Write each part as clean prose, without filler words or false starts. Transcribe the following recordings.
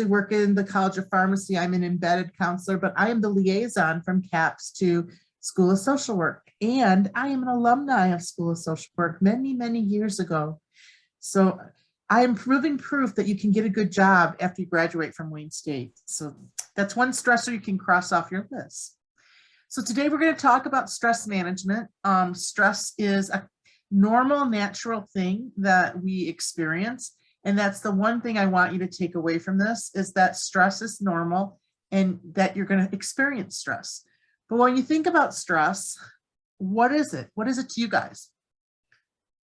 work in the College of Pharmacy. I'm an embedded counselor, but I am the liaison from CAPS to School of Social Work. And I am an alumni of School of Social Work many, many years ago. So I am proving proof that you can get a good job after you graduate from Wayne State. So that's one stressor you can cross off your list. So today we're going to talk about stress management. Stress is a normal, natural thing that we experience. And that's the one thing I want you to take away from this, is that stress is normal and that you're going to experience stress. But when you think about stress, what is it? What is it to you guys?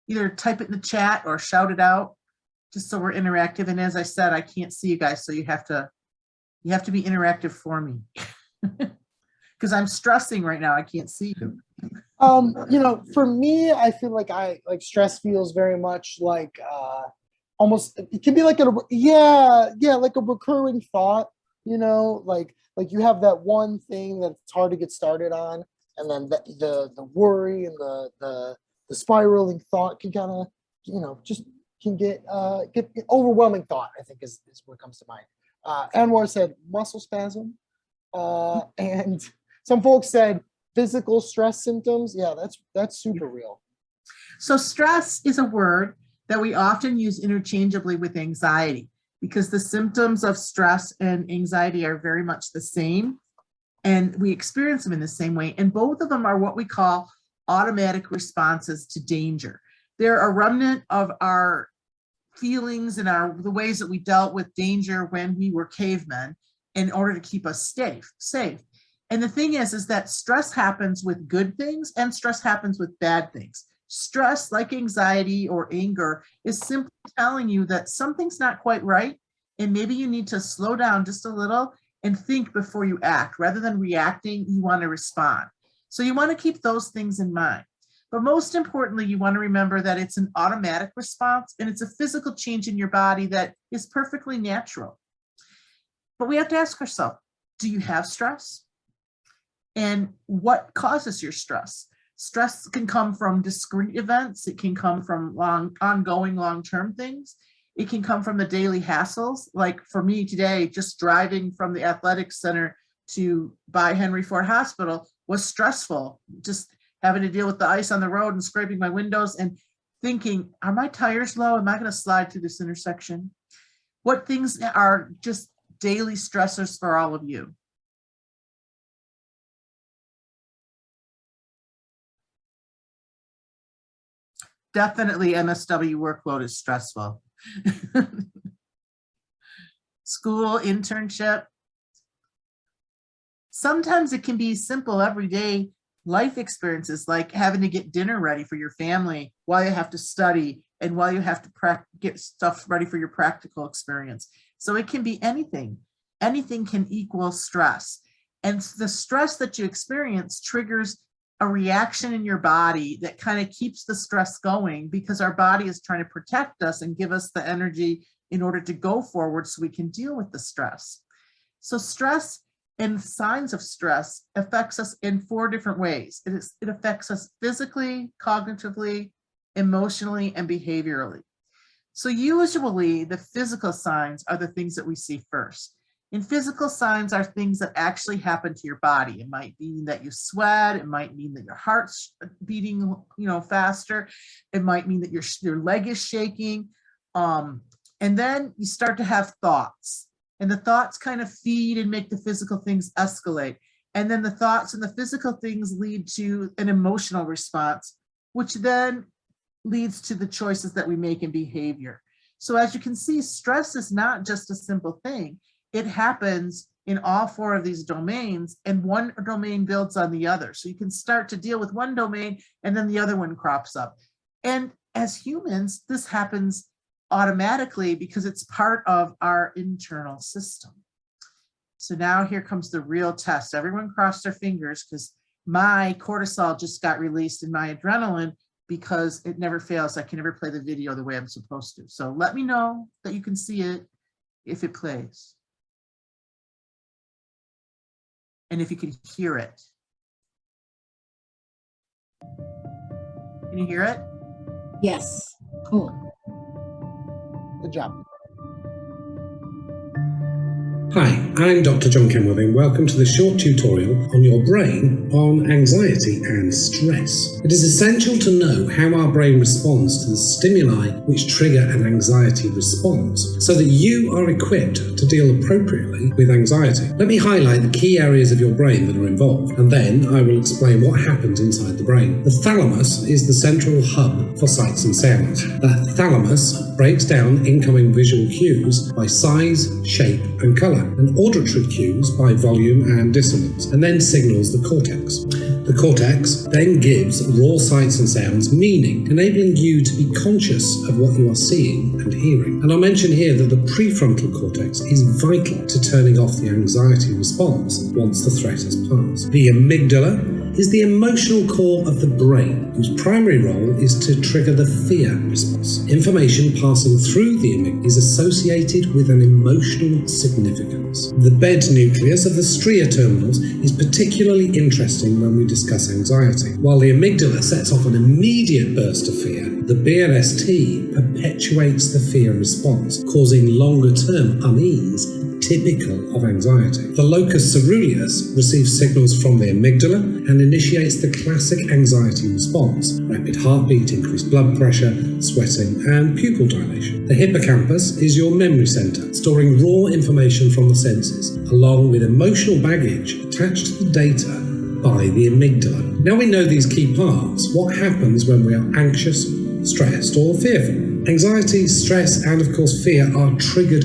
Either type it in the chat or shout it out, just so we're interactive. And as I said, I can't see you guys, so you have to be interactive for me. Because I'm stressing right now. I can't see you. For me, I feel like stress feels very much like almost, it can be like like a recurring thought, like you have that one thing that it's hard to get started on, and then the worry and the spiraling thought can kind of, just can get overwhelming thought, I think is what comes to mind. Anwar said muscle spasm, and some folks said physical stress symptoms. Yeah, that's super real. So stress is a word that we often use interchangeably with anxiety, because the symptoms of stress and anxiety are very much the same, and we experience them in the same way. And both of them are what we call automatic responses to danger. They're a remnant of our feelings and the ways that we dealt with danger when we were cavemen in order to keep us safe. And the thing is that stress happens with good things and stress happens with bad things. Stress, like anxiety or anger, is simply telling you that something's not quite right, and maybe you need to slow down just a little and think before you act. Rather than reacting, you want to respond. So you want to keep those things in mind. But most importantly, you want to remember that it's an automatic response, and it's a physical change in your body that is perfectly natural. But we have to ask ourselves, do you have stress? And what causes your stress? Stress can come from discrete events. It can come from ongoing long-term things. It can come from the daily hassles. Like for me today, just driving from the athletics center by Henry Ford Hospital was stressful. Just having to deal with the ice on the road and scraping my windows and thinking, are my tires low? Am I going to slide through this intersection? What things are just daily stressors for all of you? Definitely MSW workload is stressful. School, internship. Sometimes it can be simple everyday life experiences, like having to get dinner ready for your family while you have to study and while you have to get stuff ready for your practical experience. So it can be anything. Anything can equal stress. And the stress that you experience triggers a reaction in your body that kind of keeps the stress going, because our body is trying to protect us and give us the energy in order to go forward so we can deal with the stress. So stress and signs of stress affects us in 4 different ways. It affects us physically, cognitively, emotionally, and behaviorally. So usually the physical signs are the things that we see first. And physical signs are things that actually happen to your body. It might mean that you sweat. It might mean that your heart's beating, faster. It might mean that your leg is shaking. And then you start to have thoughts. And the thoughts kind of feed and make the physical things escalate. And then the thoughts and the physical things lead to an emotional response, which then leads to the choices that we make in behavior. So as you can see, stress is not just a simple thing. It happens in all 4 of these domains, and one domain builds on the other. So you can start to deal with one domain and then the other one crops up. And as humans, this happens automatically because it's part of our internal system. So now here comes the real test. Everyone cross their fingers, because my cortisol just got released in my adrenaline, because it never fails. I can never play the video the way I'm supposed to. So let me know that you can see it if it plays. And if you can hear it. Can you hear it? Yes. Cool. Good job. Hi, I'm Dr. John Kenworthing. Welcome to the short tutorial on your brain on anxiety and stress. It is essential to know how our brain responds to the stimuli which trigger an anxiety response so that you are equipped to deal appropriately with anxiety. Let me highlight the key areas of your brain that are involved, and then I will explain what happens inside the brain. The thalamus is the central hub for sights and sounds. The thalamus breaks down incoming visual cues by size, shape, and color, and auditory cues by volume and dissonance, and then signals the cortex. The cortex then gives raw sights and sounds meaning, enabling you to be conscious of what you are seeing and hearing. And I'll mention here that the prefrontal cortex is vital to turning off the anxiety response once the threat has passed. The amygdala is the emotional core of the brain, whose primary role is to trigger the fear response. Information passing through the amygdala is associated with an emotional significance. The bed nucleus of the stria terminals is particularly interesting when we discuss anxiety. While the amygdala sets off an immediate burst of fear, the BNST perpetuates the fear response, causing longer-term unease typical of anxiety. The locus coeruleus receives signals from the amygdala and initiates the classic anxiety response: rapid heartbeat, increased blood pressure, sweating, and pupil dilation. The hippocampus is your memory center, storing raw information from the senses, along with emotional baggage attached to the data by the amygdala. Now we know these key parts. What happens when we are anxious, stressed, or fearful? Anxiety, stress, and of course fear are triggered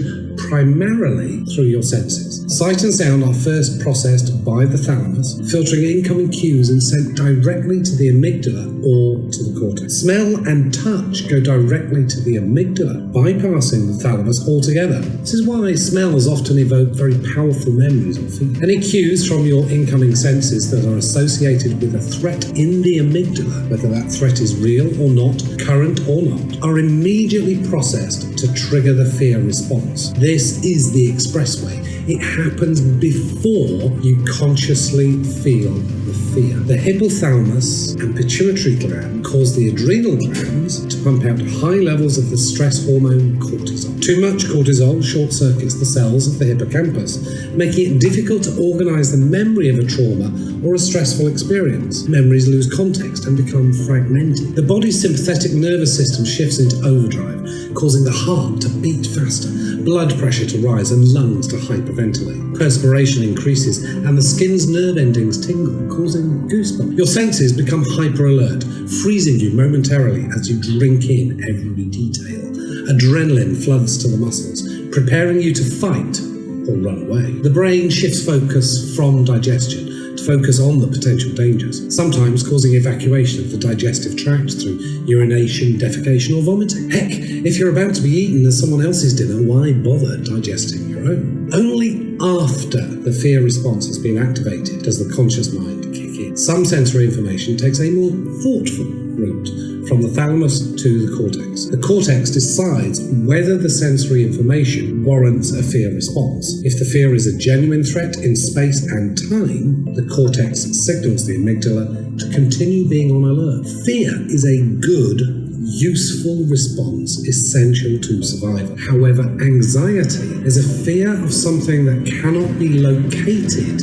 primarily through your senses. Sight and sound are first processed by the thalamus, filtering incoming cues and sent directly to the amygdala or to the cortex. Smell and touch go directly to the amygdala, bypassing the thalamus altogether. This is why smells often evoke very powerful memories or feelings. Any cues from your incoming senses that are associated with a threat in the amygdala, whether that threat is real or not, current or not, are immediately processed to trigger the fear response. This is the expressway. It happens before you consciously feel the fear. The hypothalamus and pituitary gland cause the adrenal glands to pump out high levels of the stress hormone cortisol. Too much cortisol short-circuits the cells of the hippocampus, making it difficult to organize the memory of a trauma or a stressful experience. Memories lose context and become fragmented. The body's sympathetic nervous system shifts into overdrive, causing the heart to beat faster, blood pressure to rise, and lungs to hyperventilate. Perspiration increases and the skin's nerve endings tingle, causing goosebumps. Your senses become hyper-alert, freezing you momentarily as you drink in every detail. Adrenaline floods to the muscles, preparing you to fight or run away. The brain shifts focus from digestion to focus on the potential dangers, sometimes causing evacuation of the digestive tract through urination, defecation, or vomiting. Heck, if you're about to be eaten as someone else's dinner, why bother digesting your own? Only after the fear response has been activated does the conscious mind kick in. Some sensory information takes a more thoughtful route from the thalamus to the cortex. The cortex decides whether the sensory information warrants a fear response. If the fear is a genuine threat in space and time, the cortex signals the amygdala to continue being on alert. Fear is a good, useful response essential to survival. However, anxiety is a fear of something that cannot be located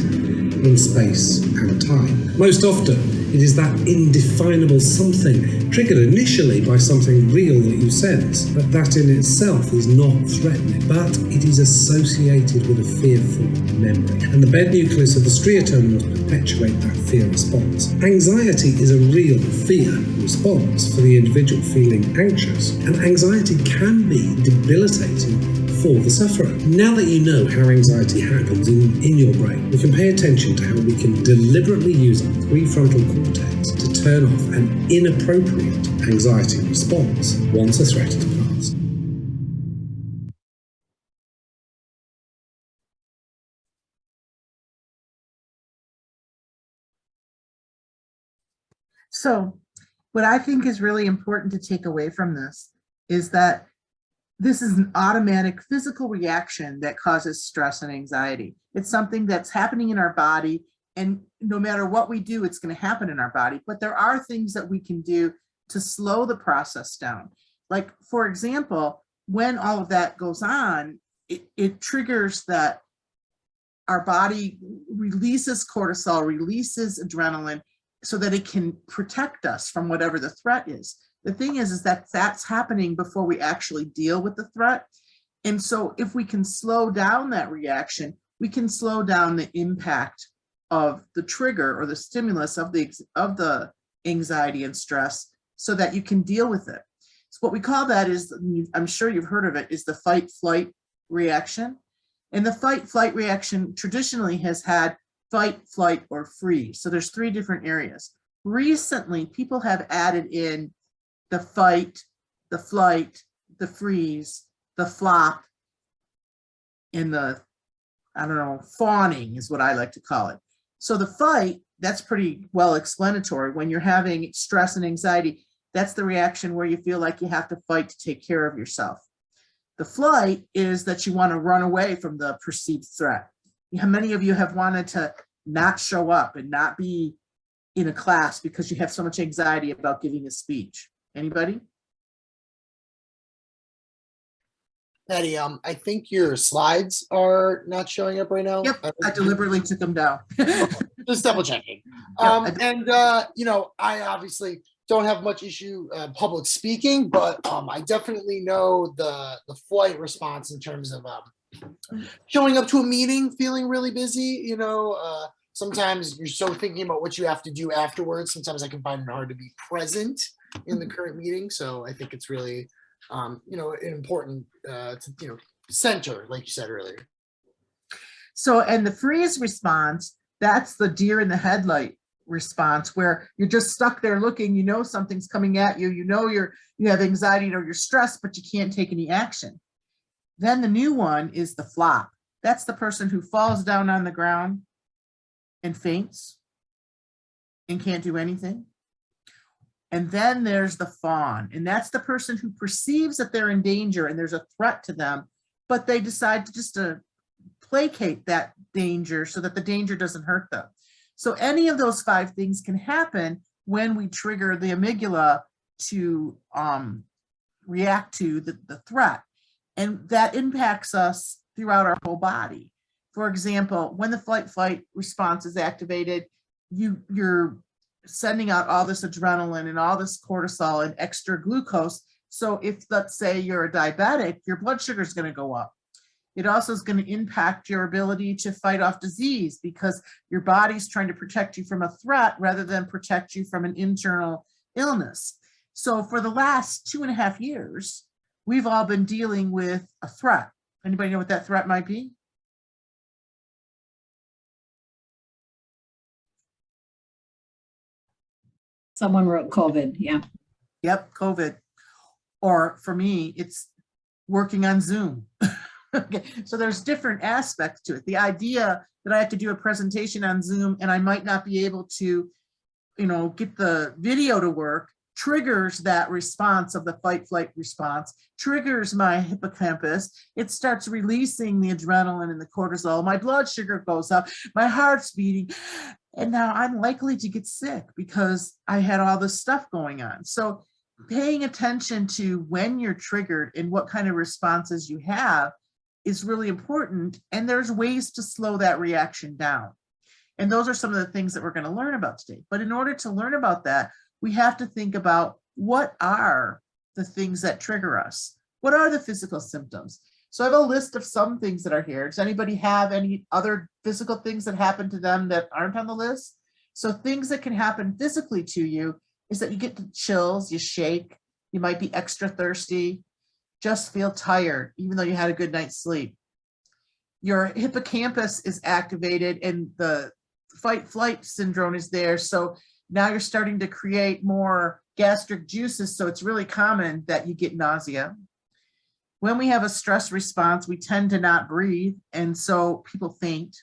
in space and time. Most often, it is that indefinable something triggered initially by something real that you sense, but that in itself is not threatening, but it is associated with a fearful memory. And the bed nucleus of the stria terminals perpetuate that fear response. Anxiety is a real fear response for the individual feeling anxious, and anxiety can be debilitating for the sufferer. Now that you know how anxiety happens in your brain, we can pay attention to how we can deliberately use our prefrontal cortex to turn off an inappropriate anxiety response once a threat has passed. So what I think is really important to take away from this is that this is an automatic physical reaction that causes stress and anxiety. It's something that's happening in our body, and no matter what we do, it's going to happen in our body. But there are things that we can do to slow the process down. Like, for example, when all of that goes on, it triggers that our body releases cortisol, releases adrenaline so that it can protect us from whatever the threat is. The thing is that that's happening before we actually deal with the threat. And so if we can slow down that reaction, we can slow down the impact of the trigger or the stimulus of the anxiety and stress so that you can deal with it. So what we call that is, I'm sure you've heard of it, is the fight flight reaction. And the fight flight reaction traditionally has had fight, flight, or freeze. So there's 3 different areas. Recently, people have added in the fight, the flight, the freeze, the flop, and the, I don't know, fawning is what I like to call it. So the fight, that's pretty well explanatory. When you're having stress and anxiety, that's the reaction where you feel like you have to fight to take care of yourself. The flight is that you want to run away from the perceived threat. Many of you have wanted to not show up and not be in a class because you have so much anxiety about giving a speech. Anybody? Patti, I think your slides are not showing up right now. Yep, I deliberately took them down. Just double checking. Yeah, I obviously don't have much issue public speaking, but I definitely know the flight response in terms of showing up to a meeting, feeling really busy. Sometimes you're so thinking about what you have to do afterwards. Sometimes I can find it hard to be present in the current meeting. So I think it's really, important to, center, like you said earlier. So, and the freeze response, that's the deer in the headlight response, where you're just stuck there looking, something's coming at you, you have anxiety or you're stressed, but you can't take any action. Then the new one is the flop. That's the person who falls down on the ground and faints and can't do anything. And then there's the fawn, and that's the person who perceives that they're in danger and there's a threat to them, but they decide to just placate that danger so that the danger doesn't hurt them. So any of those 5 things can happen when we trigger the amygdala to react to the threat. And that impacts us throughout our whole body. For example, when the flight response is activated, you're sending out all this adrenaline and all this cortisol and extra glucose. So if, let's say, you're a diabetic, your blood sugar is going to go up. It also is going to impact your ability to fight off disease because your body's trying to protect you from a threat rather than protect you from an internal illness. So for the last 2.5 years, we've all been dealing with a threat. Anybody know what that threat might be? Someone wrote COVID, yeah. Yep, COVID. Or for me, it's working on Zoom. Okay, so there's different aspects to it. The idea that I have to do a presentation on Zoom and I might not be able to, get the video to work triggers that response of the fight flight response, triggers my hippocampus. It starts releasing the adrenaline and the cortisol. My blood sugar goes up, my heart's beating, and now I'm likely to get sick because I had all this stuff going on. So paying attention to when you're triggered and what kind of responses you have is really important. And there's ways to slow that reaction down. And those are some of the things that we're going to learn about today. But in order to learn about that, we have to think about what are the things that trigger us? What are the physical symptoms? So I have a list of some things that are here. Does anybody have any other physical things that happen to them that aren't on the list? So things that can happen physically to you is that you get the chills, you shake, you might be extra thirsty, just feel tired, even though you had a good night's sleep. Your hippocampus is activated and the fight flight syndrome is there. So now you're starting to create more gastric juices. So it's really common that you get nausea. When we have a stress response, we tend to not breathe. And so people faint.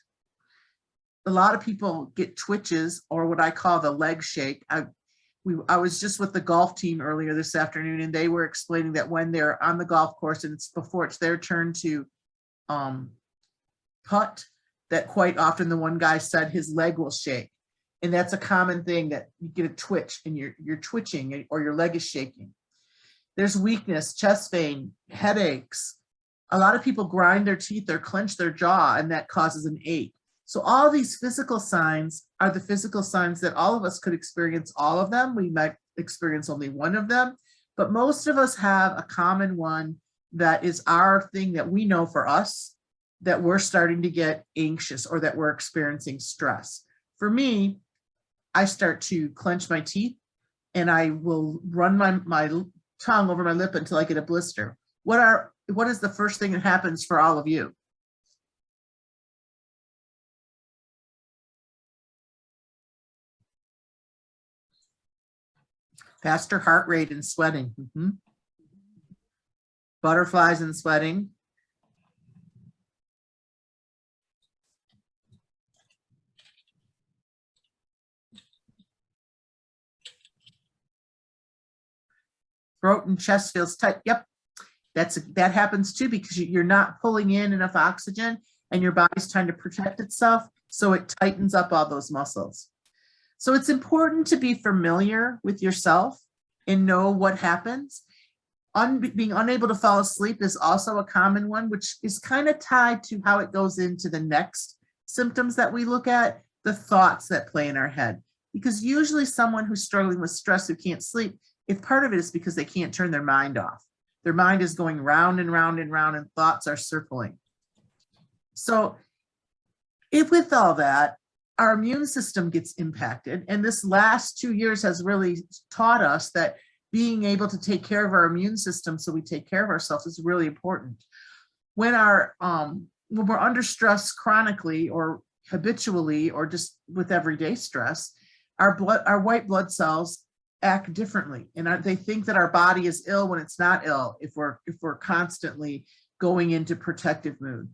A lot of people get twitches or what I call the leg shake. I was just with the golf team earlier this afternoon, and they were explaining that when they're on the golf course and it's before it's their turn to putt, that quite often the one guy said his leg will shake. And that's a common thing, that you get a twitch and you're twitching or your leg is shaking. There's weakness, chest pain, headaches, A lot of people grind their teeth or clench their jaw, and that causes an ache. So all these physical signs are the physical signs that all of us could experience all of them. We might experience only one of them, but most of us have a common one that is our thing that we know for us, that we're starting to get anxious or that we're experiencing stress. For me, I start to clench my teeth and I will run my tongue over my lip until I get a blister. What is the first thing that happens for all of you? Faster heart rate and sweating. Butterflies and sweating. Throat and chest feels tight. Yep, that happens too, because you're not pulling in enough oxygen and your body's trying to protect itself, so it tightens up all those muscles. So it's important to be familiar with yourself and know what happens. Being unable to fall asleep is also a common one, which is kind of tied to how it goes into the next symptoms that we look at, the thoughts that play in our head. Because usually someone who's struggling with stress who can't sleep, if part of it is because they can't turn their mind off. Their mind is going round and round and round, and thoughts are circling. So if with all that, our immune system gets impacted, and this last 2 years has really taught us that being able to take care of our immune system so we take care of ourselves is really important. When we're under stress chronically or habitually or just with everyday stress, our white blood cells act differently, and they think that our body is ill when it's not ill if we're constantly going into protective mood.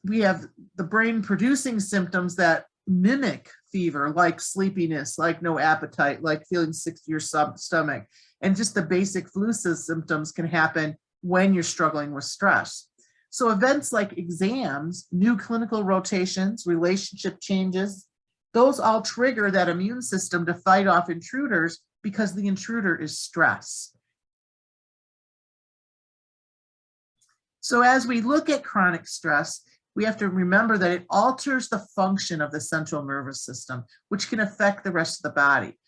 We have the brain producing symptoms that mimic fever, like sleepiness, like no appetite, like feeling sick to your stomach, and just the basic flu symptoms can happen when you're struggling with stress. So events like exams, new clinical rotations, relationship changes, those all trigger that immune system to fight off intruders, because the intruder is stress. So as we look at chronic stress, we have to remember that it alters the function of the central nervous system, which can affect the rest of the body.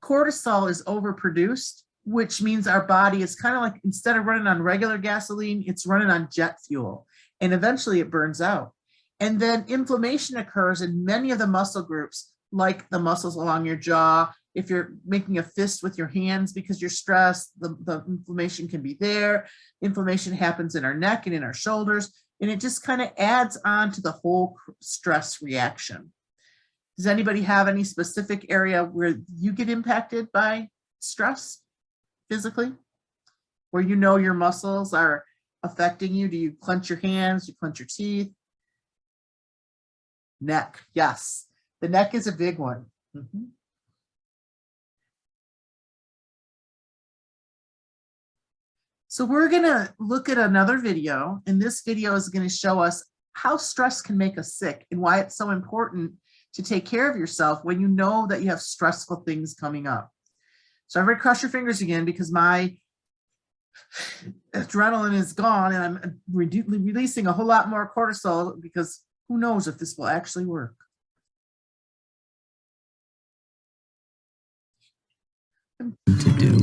Cortisol is overproduced, which means our body is kind of like, instead of running on regular gasoline, it's running on jet fuel, and eventually it burns out. And then inflammation occurs in many of the muscle groups, like the muscles along your jaw. If you're making a fist with your hands because you're stressed, the inflammation can be there. Inflammation happens in our neck and in our shoulders, and it just kind of adds on to the whole stress reaction. Does anybody have any specific area where you get impacted by stress physically? Where you know your muscles are affecting you? Do you clench your hands? Do you clench your teeth? Neck, yes. The neck is a big one. So we're gonna look at another video, and this video is gonna show us how stress can make us sick and why it's so important to take care of yourself when you know that you have stressful things coming up. So everybody cross your fingers again, because my adrenaline is gone and I'm releasing a whole lot more cortisol, because who knows if this will actually work. To do.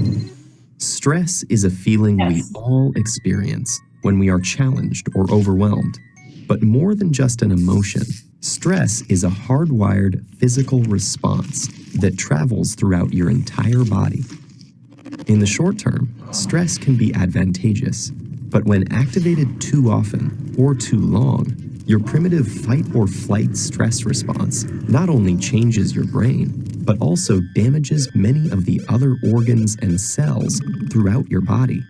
Stress is a feeling we all experience when we are challenged or overwhelmed. But more than just an emotion, stress is a hardwired physical response that travels throughout your entire body. In the short term, stress can be advantageous, but when activated too often or too long, your primitive fight or flight stress response not only changes your brain, but also damages many of the other organs and cells throughout your body.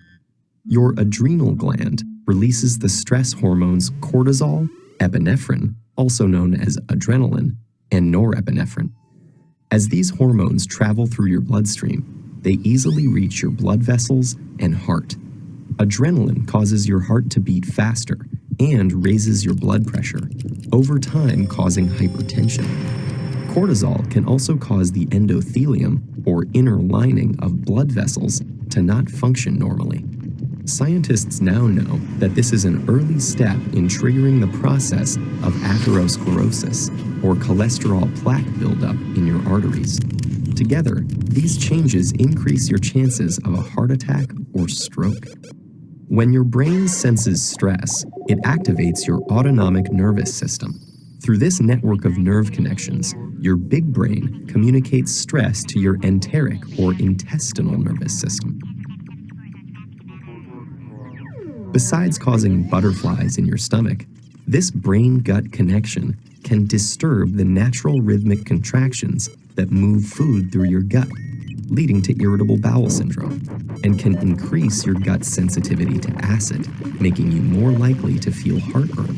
Your adrenal gland releases the stress hormones cortisol, epinephrine, also known as adrenaline, and norepinephrine. As these hormones travel through your bloodstream, they easily reach your blood vessels and heart. Adrenaline causes your heart to beat faster and raises your blood pressure, over time causing hypertension. Cortisol can also cause the endothelium, or inner lining of blood vessels, to not function normally. Scientists now know that this is an early step in triggering the process of atherosclerosis, or cholesterol plaque buildup in your arteries. Together, these changes increase your chances of a heart attack or stroke. When your brain senses stress, it activates your autonomic nervous system. Through this network of nerve connections, your big brain communicates stress to your enteric or intestinal nervous system. Besides causing butterflies in your stomach, this brain-gut connection can disturb the natural rhythmic contractions that move food through your gut, leading to irritable bowel syndrome, and can increase your gut sensitivity to acid, making you more likely to feel heartburn.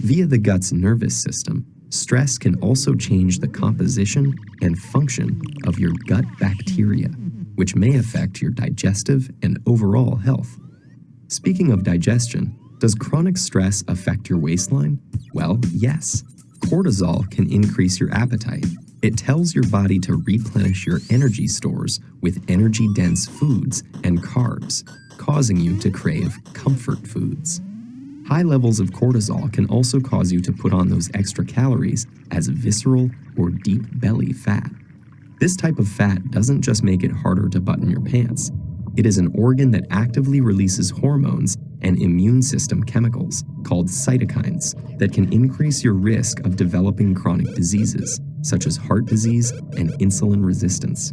Via the gut's nervous system, stress can also change the composition and function of your gut bacteria, which may affect your digestive and overall health. Speaking of digestion, does chronic stress affect your waistline? Well, yes. Cortisol can increase your appetite. It tells your body to replenish your energy stores with energy-dense foods and carbs, causing you to crave comfort foods. High levels of cortisol can also cause you to put on those extra calories as visceral or deep belly fat. This type of fat doesn't just make it harder to button your pants. It is an organ that actively releases hormones and immune system chemicals called cytokines that can increase your risk of developing chronic diseases, such as heart disease and insulin resistance.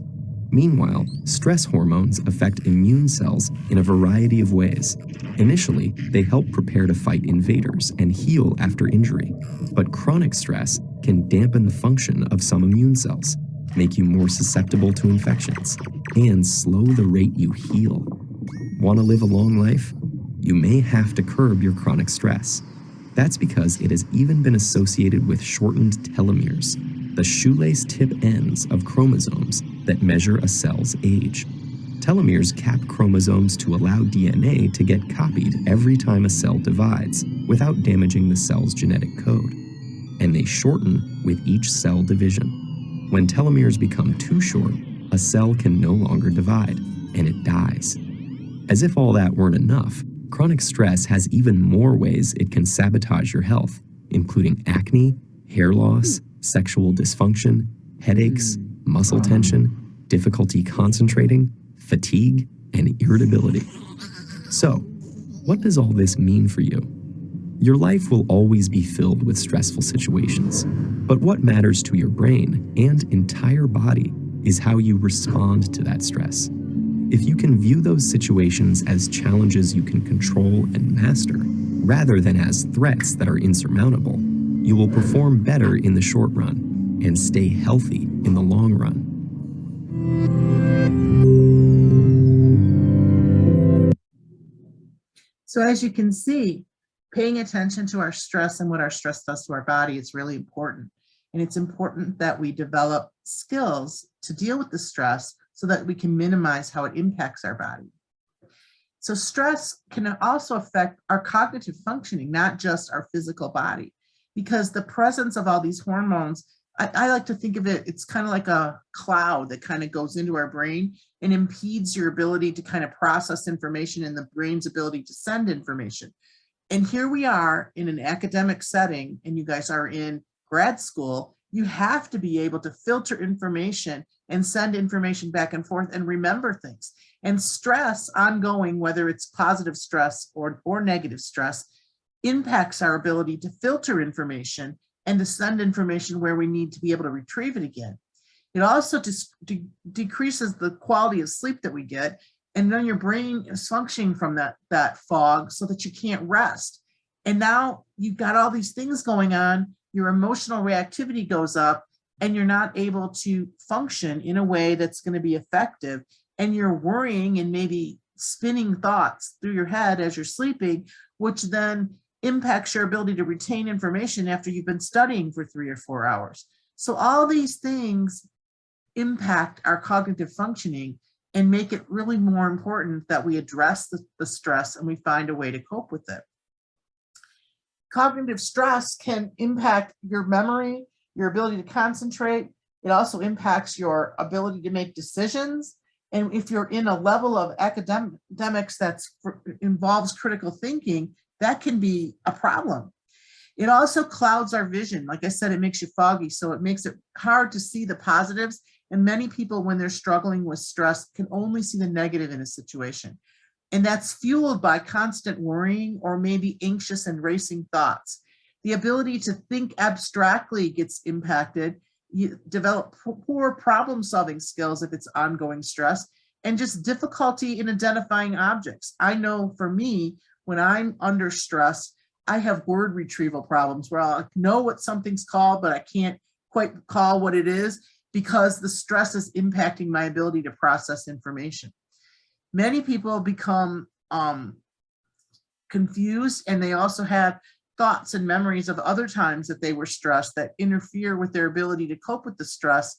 Meanwhile, stress hormones affect immune cells in a variety of ways. Initially, they help prepare to fight invaders and heal after injury, but chronic stress can dampen the function of some immune cells, make you more susceptible to infections, and slow the rate you heal. Want to live a long life? You may have to curb your chronic stress. That's because it has even been associated with shortened telomeres, the shoelace tip ends of chromosomes that measure a cell's age. Telomeres cap chromosomes to allow DNA to get copied every time a cell divides without damaging the cell's genetic code. And they shorten with each cell division. When telomeres become too short, a cell can no longer divide, and it dies. As if all that weren't enough, chronic stress has even more ways it can sabotage your health, including acne, hair loss, sexual dysfunction, headaches, muscle tension, difficulty concentrating, fatigue, and irritability. So, what does all this mean for you? Your life will always be filled with stressful situations, but what matters to your brain and entire body is how you respond to that stress. If you can view those situations as challenges you can control and master, rather than as threats that are insurmountable, you will perform better in the short run and stay healthy in the long run. So as you can see, paying attention to our stress and what our stress does to our body is really important. And it's important that we develop skills to deal with the stress so that we can minimize how it impacts our body. So stress can also affect our cognitive functioning, not just our physical body, because the presence of all these hormones, I like to think of it, it's kind of like a cloud that kind of goes into our brain and impedes your ability to kind of process information and the brain's ability to send information. And here we are in an academic setting, and you guys are in grad school. You have to be able to filter information and send information back and forth and remember things. And stress ongoing, whether it's positive stress or negative stress, impacts our ability to filter information and to send information where we need to be able to retrieve it again. It also decreases the quality of sleep that we get, and then your brain is functioning from that fog so that you can't rest. And now you've got all these things going on, your emotional reactivity goes up, and you're not able to function in a way that's going to be effective. And you're worrying and maybe spinning thoughts through your head as you're sleeping, which then impacts your ability to retain information after you've been studying for 3 or 4 hours. So all these things impact our cognitive functioning and make it really more important that we address the stress and we find a way to cope with it. Cognitive stress can impact your memory, your ability to concentrate. It also impacts your ability to make decisions, And if you're in a level of academics that's involves critical thinking, that can be a problem. It also clouds our vision. Like I said, it makes you foggy, so it makes it hard to see the positives. And many people, when they're struggling with stress, can only see the negative in a situation. And that's fueled by constant worrying or maybe anxious and racing thoughts. The ability to think abstractly gets impacted. You develop poor problem-solving skills if it's ongoing stress, and just difficulty in identifying objects. I know for me, when I'm under stress, I have word retrieval problems where I know what something's called, but I can't quite call what it is because the stress is impacting my ability to process information. Many people become confused, and they also have thoughts and memories of other times that they were stressed that interfere with their ability to cope with the stress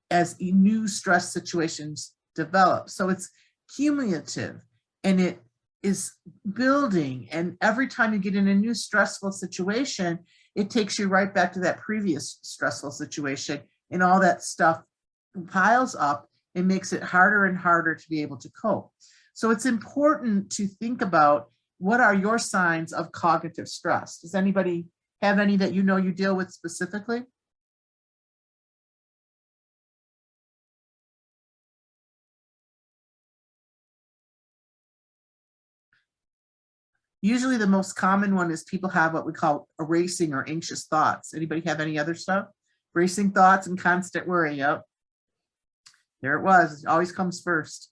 as new stress situations develop. So it's cumulative, and it is building. And every time you get in a new stressful situation, it takes you right back to that previous stressful situation, and all that stuff piles up and makes it harder and harder to be able to cope. So it's important to think about, what are your signs of cognitive stress? Does anybody have any that you know you deal with specifically? Usually the most common one is people have what we call racing or anxious thoughts. Anybody have any other stuff? Racing thoughts and constant worry. Yep. There it was. It always comes first.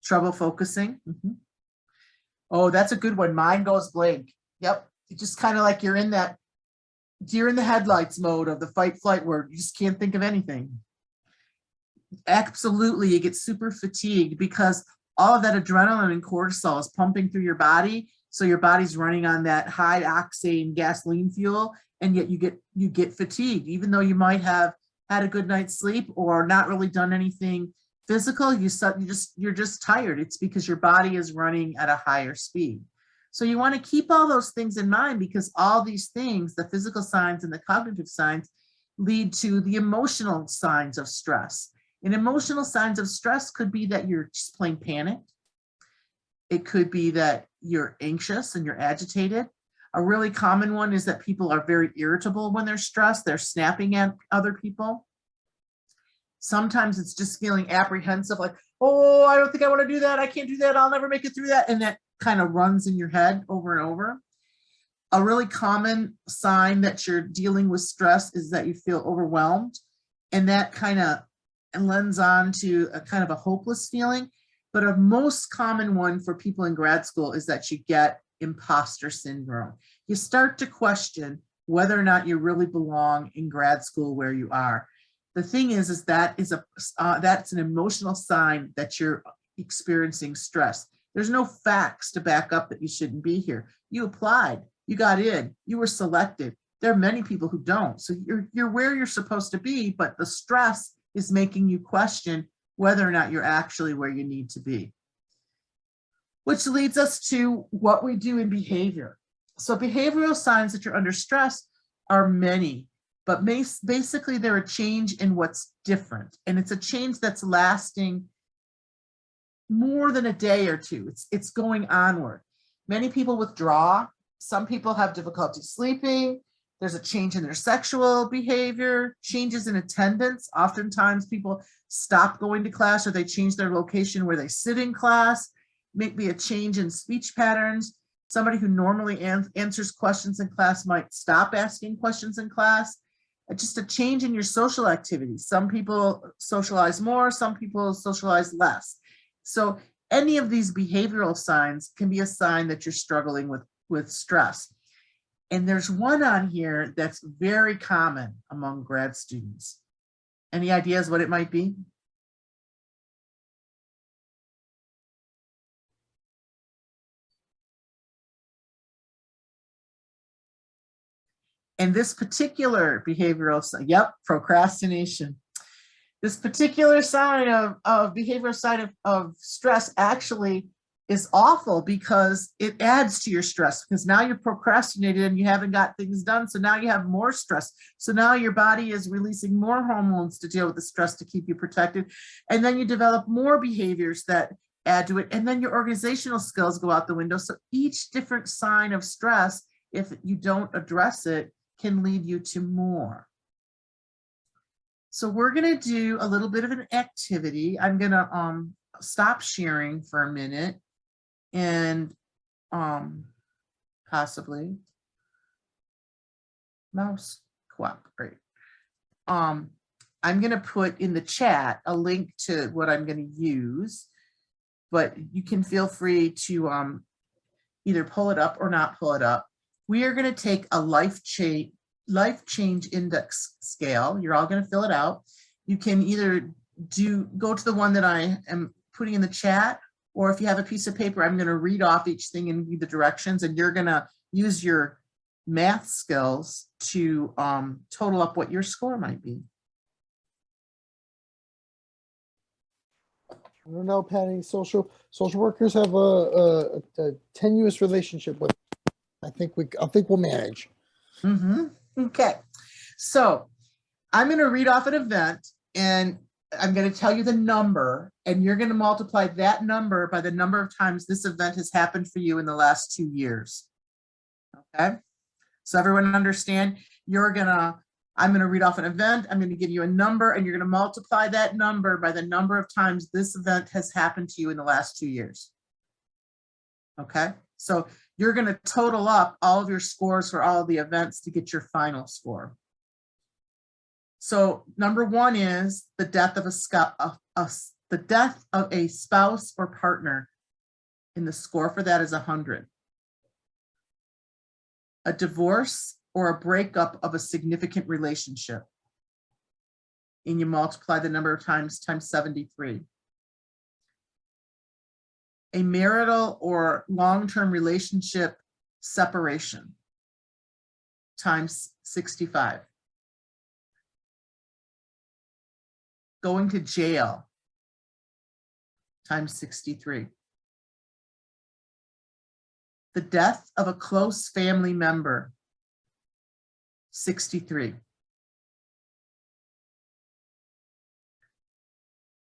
Trouble focusing. Oh, that's a good one. Mind goes blank. Yep. It's just kind of like you're in that deer in the headlights mode of the fight flight where you just can't think of anything. Absolutely. You get super fatigued because all of that adrenaline and cortisol is pumping through your body. So your body's running on that high octane gasoline fuel, and yet you get fatigued, even though you might have had a good night's sleep or not really done anything physical. You're just tired. It's because your body is running at a higher speed. So you want to keep all those things in mind, because all these things, the physical signs and the cognitive signs, lead to the emotional signs of stress. And emotional signs of stress could be that you're just plain panicked. It could be that you're anxious and you're agitated. A really common one is that people are very irritable when they're stressed. They're snapping at other people. Sometimes it's just feeling apprehensive, like, oh, I don't think I want to do that. I can't do that. I'll never make it through that. And that kind of runs in your head over and over. A really common sign that you're dealing with stress is that you feel overwhelmed. And that kind of lends on to a kind of a hopeless feeling. But a most common one for people in grad school is that you get imposter syndrome. You start to question whether or not you really belong in grad school where you are. The thing is that's an emotional sign that you're experiencing stress. There's no facts to back up that you shouldn't be here. You applied, you got in, you were selected. There are many people who don't. So you're where you're supposed to be, but the stress is making you question whether or not you're actually where you need to be. Which leads us to what we do in behavior. So behavioral signs that you're under stress are many, but basically they're a change in what's different. And it's a change that's lasting more than a day or two. It's going onward. Many people withdraw. Some people have difficulty sleeping. There's a change in their sexual behavior, changes in attendance. Oftentimes people stop going to class, or they change their location where they sit in class. Maybe a change in speech patterns. Somebody who normally answers questions in class might stop asking questions in class. Just a change in your social activities. Some people socialize more, some people socialize less. So any of these behavioral signs can be a sign that you're struggling with stress. And there's one on here that's very common among grad students. Any ideas what it might be? And this particular behavioral sign, yep, procrastination. This particular sign of behavioral sign of stress actually is awful because it adds to your stress, because now you're procrastinated and you haven't got things done. So now you have more stress. So now your body is releasing more hormones to deal with the stress to keep you protected. And then you develop more behaviors that add to it. And then your organizational skills go out the window. So each different sign of stress, if you don't address it, can lead you to more. So we're going to do a little bit of an activity. I'm going to stop sharing for a minute and possibly mouse cooperate. I'm going to put in the chat a link to what I'm going to use, but you can feel free to either pull it up or not pull it up. We are going to take a life change index scale. You're all going to fill it out. You can either go to the one that I am putting in the chat, or if you have a piece of paper, I'm going to read off each thing and give the directions, and you're going to use your math skills to total up what your score might be. I don't know, Patty. Social workers have a tenuous relationship with. I think we'll manage. Okay, so I'm going to read off an event, and I'm going to tell you the number, and you're going to multiply that number by the number of times this event has happened for you in the last 2 years. Okay, so everyone understand? I'm going to read off an event. I'm going to give you a number, and you're going to multiply that number by the number of times this event has happened to you in the last 2 years. Okay, so you're going to total up all of your scores for all of the events to get your final score. So number one is the death of a spouse or partner, and the score for that is 100. A divorce or a breakup of a significant relationship, and you multiply the number of times 73. A marital or long-term relationship separation times 65. Going to jail times 63. The death of a close family member, 63.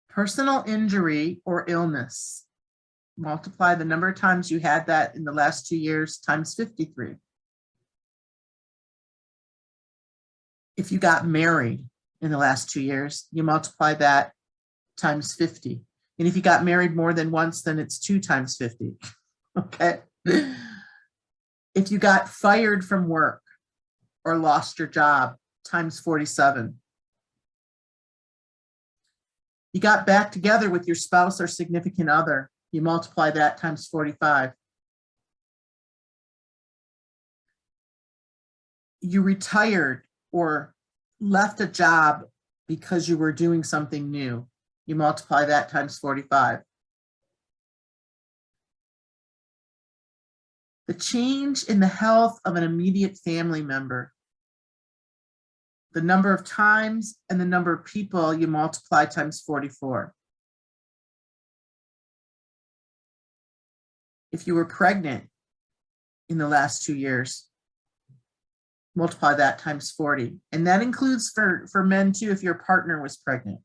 Personal injury or illness, multiply the number of times you had that in the last 2 years times 53. If you got married in the last 2 years, you multiply that times 50. And if you got married more than once, then it's 2 times 50. Okay. If you got fired from work or lost your job, times 47. You got back together with your spouse or significant other, you multiply that times 45. You retired or left a job because you were doing something new, you multiply that times 45. The change in the health of an immediate family member, the number of times and the number of people, you multiply times 44. If you were pregnant in the last 2 years, multiply that times 40. And that includes for men too, if your partner was pregnant.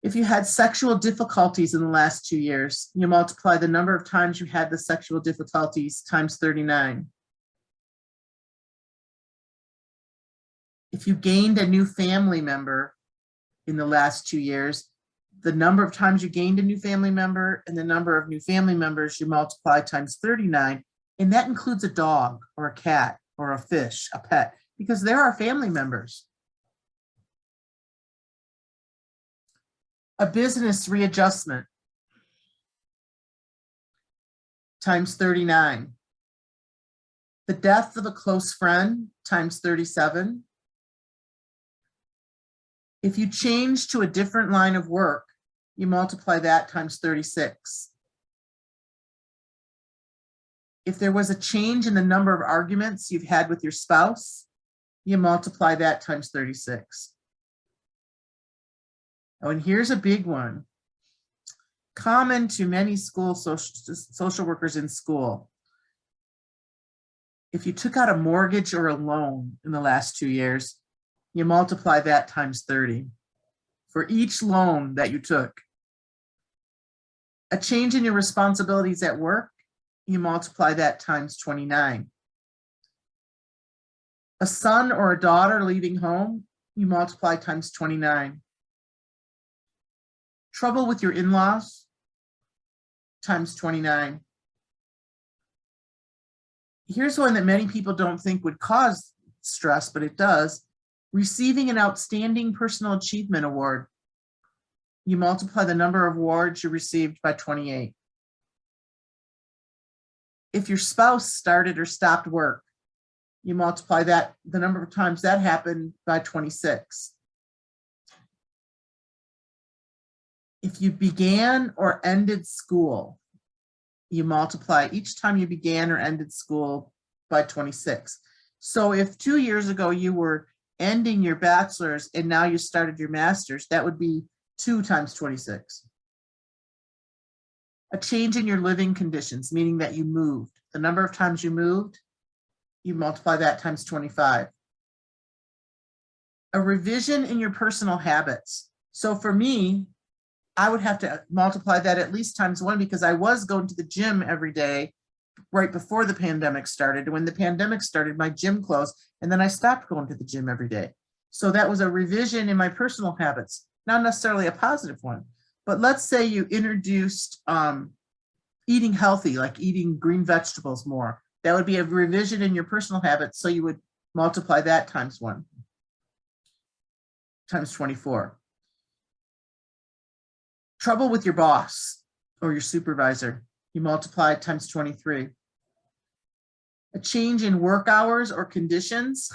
If you had sexual difficulties in the last 2 years, you multiply the number of times you had the sexual difficulties times 39. If you gained a new family member in the last 2 years, the number of times you gained a new family member and the number of new family members, you multiply times 39. And that includes a dog or a cat or a fish, a pet, because there are family members. A business readjustment times 39. The death of a close friend times 37. If you change to a different line of work, you multiply that times 36. If there was a change in the number of arguments you've had with your spouse, you multiply that times 36. Oh, and here's a big one. common to many social workers in school. If you took out a mortgage or a loan in the last 2 years, you multiply that times 30 for each loan that you took. A change in your responsibilities at work, you multiply that times 29. A son or a daughter leaving home, you multiply times 29. Trouble with your in-laws, times 29. Here's one that many people don't think would cause stress, but it does. Receiving an outstanding personal achievement award. You multiply the number of awards you received by 28. If your spouse started or stopped work, you multiply that, the number of times that happened, by 26. If you began or ended school, you multiply each time you began or ended school by 26. So if 2 years ago you were ending your bachelor's and now you started your master's, that would be 2 times 26. A change in your living conditions, meaning that you moved. The number of times you moved, you multiply that times 25. A revision in your personal habits. So for me, I would have to multiply that at least times 1 because I was going to the gym every day right before the pandemic started. When the pandemic started, my gym closed, and then I stopped going to the gym every day. So that was a revision in my personal habits, not necessarily a positive one. But let's say you introduced eating healthy, like eating green vegetables more. That would be a revision in your personal habits. So you would multiply that times 1, times 24. Trouble with your boss or your supervisor, you multiply times 23. A change in work hours or conditions.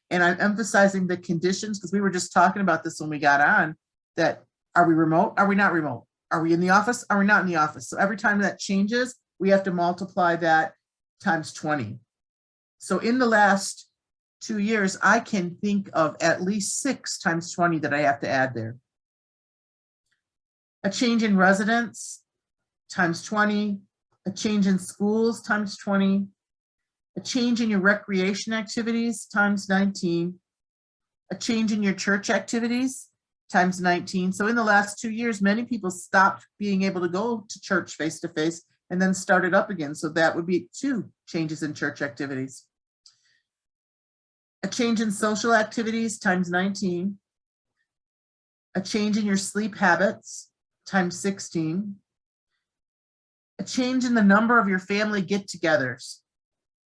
And I'm emphasizing the conditions because we were just talking about this when we got on, that are we remote? Are we not remote? Are we in the office? Are we not in the office? So every time that changes, we have to multiply that times 20. So in the last 2 years, I can think of at least 6 times 20 that I have to add there. A change in residence times 20, a change in schools times 20, a change in your recreation activities times 19, a change in your church activities times 19. So in the last 2 years, many people stopped being able to go to church face to face and then started up again. So that would be 2 changes in church activities. A change in social activities times 19, a change in your sleep habits times 16, a change in the number of your family get-togethers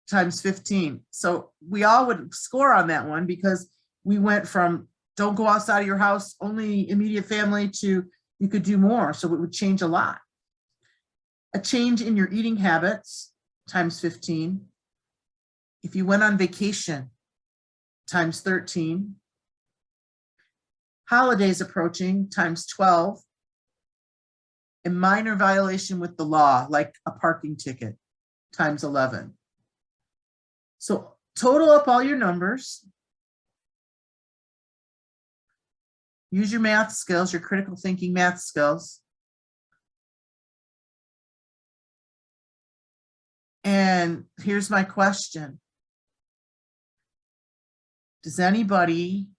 times 15. So we all would score on that one because we went from don't go outside of your house, only immediate family, to you could do more. So it would change a lot. A change in your eating habits times 15. If you went on vacation times 13. Holidays approaching times 12. A minor violation with the law, like a parking ticket, times 11. So total up all your numbers. Use your math skills, your critical thinking math skills. And here's my question. Does anybody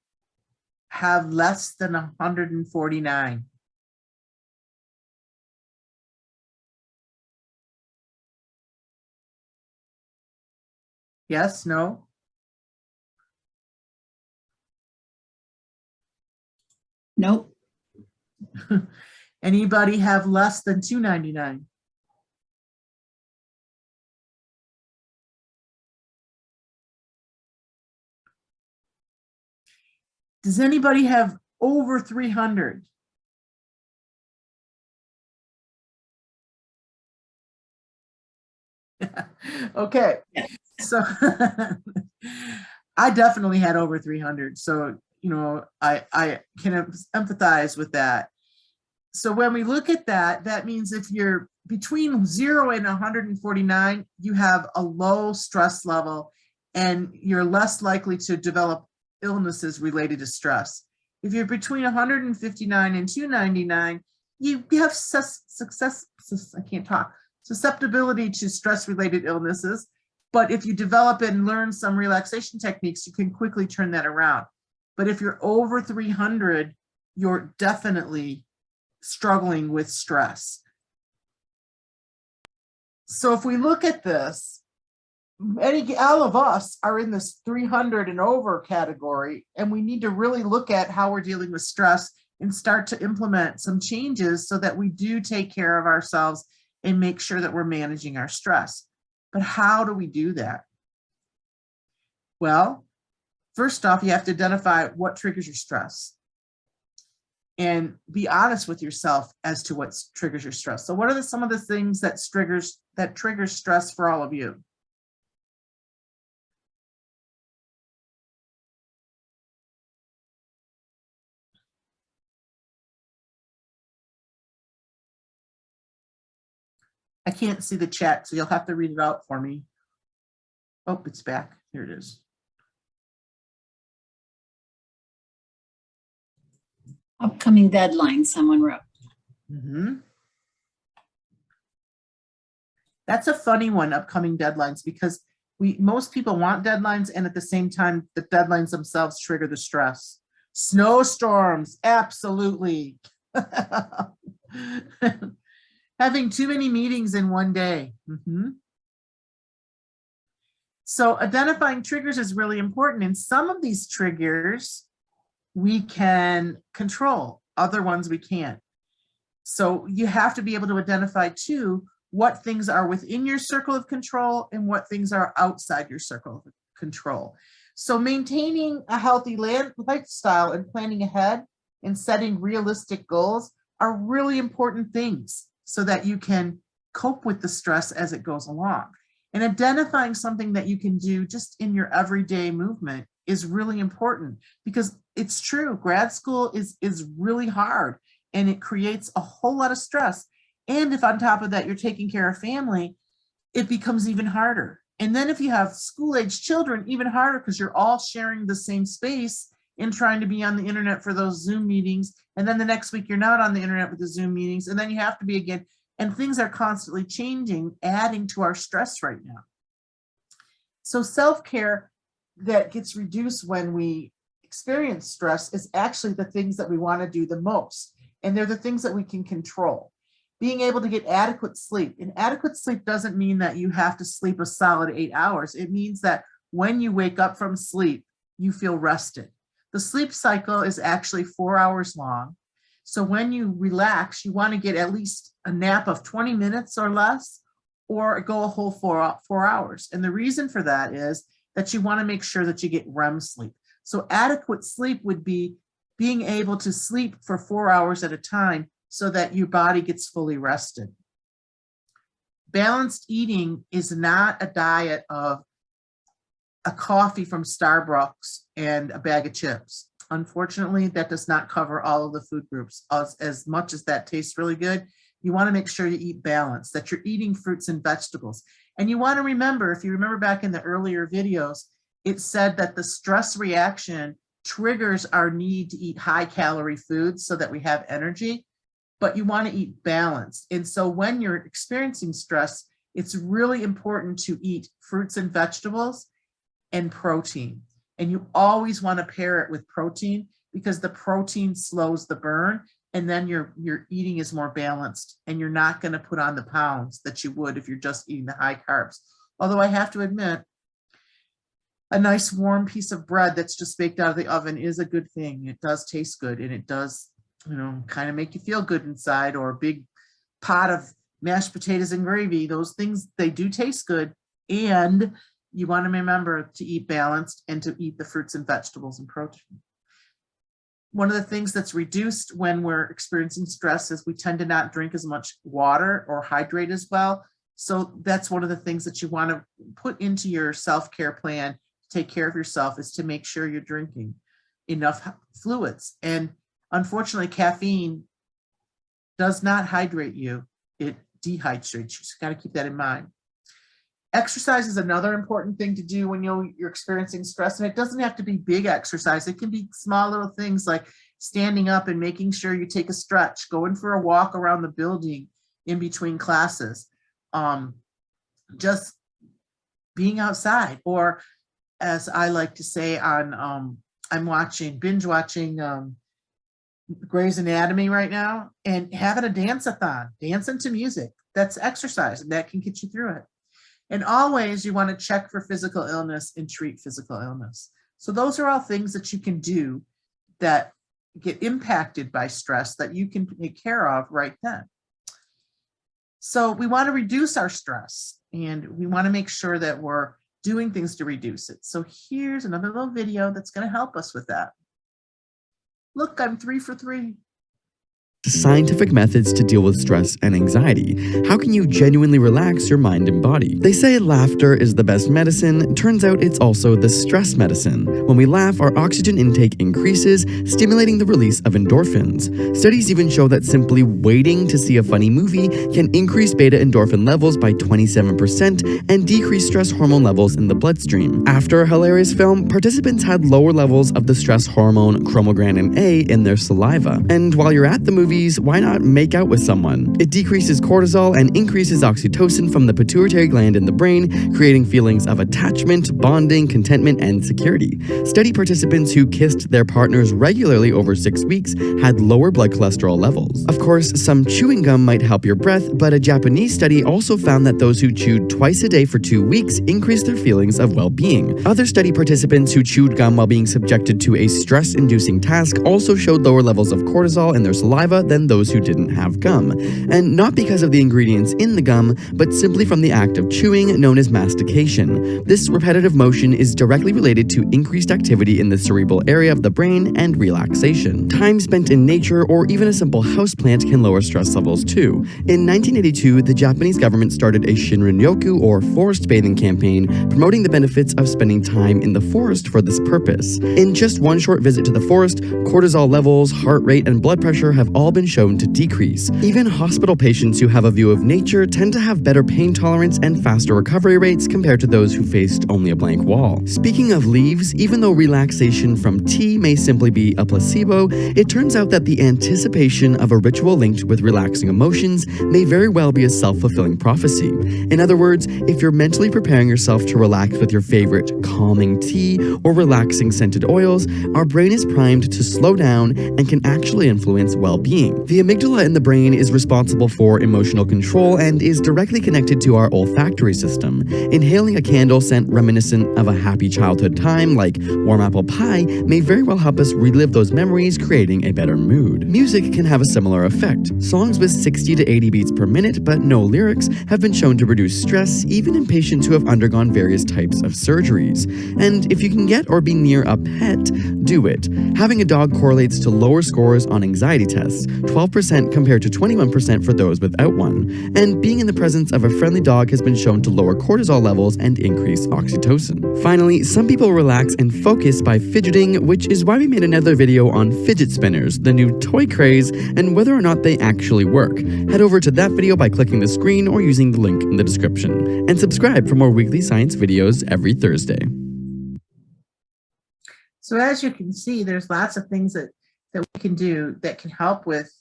have less than 149? Yes, no? Nope. Anybody have less than 299? Does anybody have over 300? Okay, so I definitely had over 300. So, you know, I can empathize with that. So when we look at that, that means if you're between 0 and 149, you have a low stress level and you're less likely to develop illnesses related to stress. If you're between 159 and 299, you have susceptibility to stress-related illnesses. But if you develop and learn some relaxation techniques, you can quickly turn that around. But if you're over 300, you're definitely struggling with stress. So if we look at this, all of us are in this 300 and over category, and we need to really look at how we're dealing with stress and start to implement some changes so that we do take care of ourselves and make sure that we're managing our stress. But how do we do that? Well, first off, you have to identify what triggers your stress and be honest with yourself as to what triggers your stress. So what are some of the things that triggers stress for all of you? I can't see the chat, so you'll have to read it out for me. Oh, it's back. Here it is. Upcoming deadline, someone wrote. That's a funny one, upcoming deadlines, because most people want deadlines, and at the same time, the deadlines themselves trigger the stress. Snowstorms, absolutely. Having too many meetings in one day. So identifying triggers is really important. And some of these triggers we can control, other ones we can't. So you have to be able to identify too, what things are within your circle of control and what things are outside your circle of control. So maintaining a healthy lifestyle and planning ahead and setting realistic goals are really important things so that you can cope with the stress as it goes along. And identifying something that you can do just in your everyday movement is really important, because it's true, grad school is really hard and it creates a whole lot of stress. And if on top of that, you're taking care of family, it becomes even harder. And then if you have school-age children, even harder, because you're all sharing the same space and trying to be on the internet for those Zoom meetings. And then the next week you're not on the internet with the Zoom meetings, and then you have to be again. And things are constantly changing, adding to our stress right now. So self-care that gets reduced when we experience stress is actually the things that we want to do the most. And they're the things that we can control. Being able to get adequate sleep. And adequate sleep doesn't mean that you have to sleep a solid 8 hours. It means that when you wake up from sleep, you feel rested. The sleep cycle is actually 4 hours long. So when you relax, you want to get at least a nap of 20 minutes or less, or go a whole 4 hours. And the reason for that is that you want to make sure that you get REM sleep. So adequate sleep would be being able to sleep for 4 hours at a time so that your body gets fully rested. Balanced eating is not a diet of a coffee from Starbucks and a bag of chips. Unfortunately, that does not cover all of the food groups. As much as that tastes really good, you want to make sure you eat balanced, that you're eating fruits and vegetables. And you want to remember, if you remember back in the earlier videos, it said that the stress reaction triggers our need to eat high calorie foods so that we have energy, but you want to eat balanced. And so when you're experiencing stress, it's really important to eat fruits and vegetables and protein. And you always want to pair it with protein, because the protein slows the burn, and then your eating is more balanced, and you're not going to put on the pounds that you would if you're just eating the high carbs. Although I have to admit, a nice warm piece of bread that's just baked out of the oven is a good thing. It does taste good, and it does, kind of make you feel good inside. Or a big pot of mashed potatoes and gravy. Those things, they do taste good. And you want to remember to eat balanced and to eat the fruits and vegetables and protein. One of the things that's reduced when we're experiencing stress is we tend to not drink as much water or hydrate as well. So that's one of the things that you want to put into your self-care plan to take care of yourself, is to make sure you're drinking enough fluids. And unfortunately, caffeine does not hydrate you. It dehydrates you. You just got to keep that in mind. Exercise is another important thing to do when you're experiencing stress, and it doesn't have to be big exercise. It can be small little things like standing up and making sure you take a stretch, going for a walk around the building in between classes, just being outside. Or as I like to say on, I'm binge watching Grey's Anatomy right now, and having a dance-a-thon, dancing to music. That's exercise, and that can get you through it. And always you want to check for physical illness and treat physical illness. So those are all things that you can do that get impacted by stress that you can take care of right then. So we want to reduce our stress, and we want to make sure that we're doing things to reduce it. So here's another little video that's going to help us with that. Look, I'm 3 for 3. Scientific methods to deal with stress and anxiety. How can you genuinely relax your mind and body? They say laughter is the best medicine. Turns out it's also the stress medicine. When we laugh, our oxygen intake increases, stimulating the release of endorphins. Studies even show that simply waiting to see a funny movie can increase beta endorphin levels by 27% and decrease stress hormone levels in the bloodstream. After a hilarious film, participants had lower levels of the stress hormone chromogranin A in their saliva. And while you're at the movie, why not make out with someone? It decreases cortisol and increases oxytocin from the pituitary gland in the brain, creating feelings of attachment, bonding, contentment, and security. Study participants who kissed their partners regularly over 6 weeks had lower blood cholesterol levels. Of course, some chewing gum might help your breath, but a Japanese study also found that those who chewed twice a day for 2 weeks increased their feelings of well-being. Other study participants who chewed gum while being subjected to a stress-inducing task also showed lower levels of cortisol in their saliva than those who didn't have gum, and not because of the ingredients in the gum, but simply from the act of chewing, known as mastication. This repetitive motion is directly related to increased activity in the cerebral area of the brain and relaxation. Time spent in nature or even a simple houseplant can lower stress levels too. In 1982, the Japanese government started a Shinrin-yoku, or forest bathing campaign, promoting the benefits of spending time in the forest for this purpose. In just one short visit to the forest, cortisol levels, heart rate, and blood pressure have all been shown to decrease. Even hospital patients who have a view of nature tend to have better pain tolerance and faster recovery rates compared to those who faced only a blank wall. Speaking of leaves, even though relaxation from tea may simply be a placebo, it turns out that the anticipation of a ritual linked with relaxing emotions may very well be a self-fulfilling prophecy. In other words, if you're mentally preparing yourself to relax with your favorite calming tea or relaxing scented oils, our brain is primed to slow down and can actually influence well-being. The amygdala in the brain is responsible for emotional control and is directly connected to our olfactory system. Inhaling a candle scent reminiscent of a happy childhood time, like warm apple pie, may very well help us relive those memories, creating a better mood. Music can have a similar effect. Songs with 60 to 80 beats per minute but no lyrics have been shown to reduce stress even in patients who have undergone various types of surgeries. And if you can get or be near a pet, do it. Having a dog correlates to lower scores on anxiety tests, 12% compared to 21% for those without one. And being in the presence of a friendly dog has been shown to lower cortisol levels and increase oxytocin. Finally, some people relax and focus by fidgeting, which is why we made another video on fidget spinners, the new toy craze, and whether or not they actually work. Head over to that video by clicking the screen or using the link in the description. And subscribe for more weekly science videos every Thursday. So as you can see, there's lots of things that we can do that can help with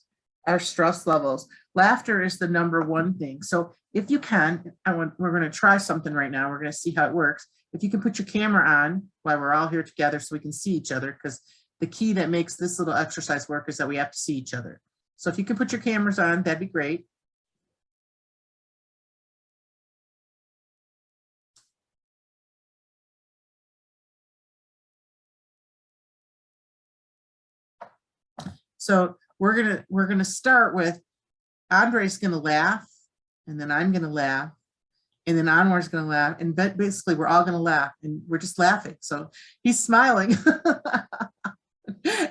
our stress levels. Laughter is the #1 thing. So if you can, we're going to try something right now. We're going to see how it works. If you can put your camera on while we're all here together so we can see each other, because the key that makes this little exercise work is that we have to see each other. So if you can put your cameras on, that'd be great. So we're gonna start with Andre's gonna laugh, and then I'm gonna laugh, and then Anwar's gonna laugh, and basically we're all gonna laugh, and we're just laughing. So he's smiling.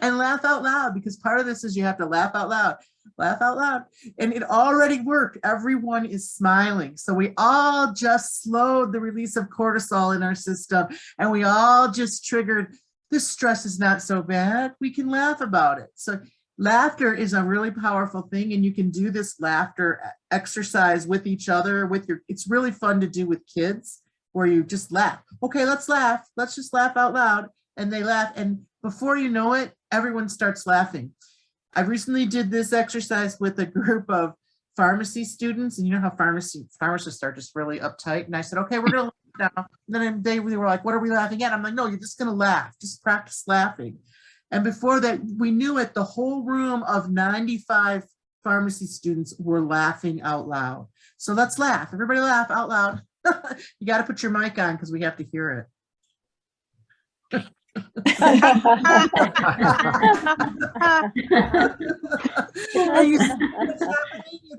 And laugh out loud, because part of this is you have to laugh out loud. Laugh out loud. And it already worked. Everyone is smiling. So we all just slowed the release of cortisol in our system, and we all just triggered, this stress is not so bad. We can laugh about it. So laughter is a really powerful thing, and you can do this laughter exercise with each other, it's really fun to do with kids, where you just laugh. Okay, let's laugh. Let's just laugh out loud. And they laugh. And before you know it, everyone starts laughing. I recently did this exercise with a group of pharmacy students, and you know how pharmacists are just really uptight. And I said, okay, we're gonna laugh now. And then they were like, what are we laughing at? I'm like, no, you're just gonna laugh. Just practice laughing. And before that, we knew it, the whole room of 95 pharmacy students were laughing out loud. So let's laugh. Everybody laugh out loud. You got to put your mic on because we have to hear it.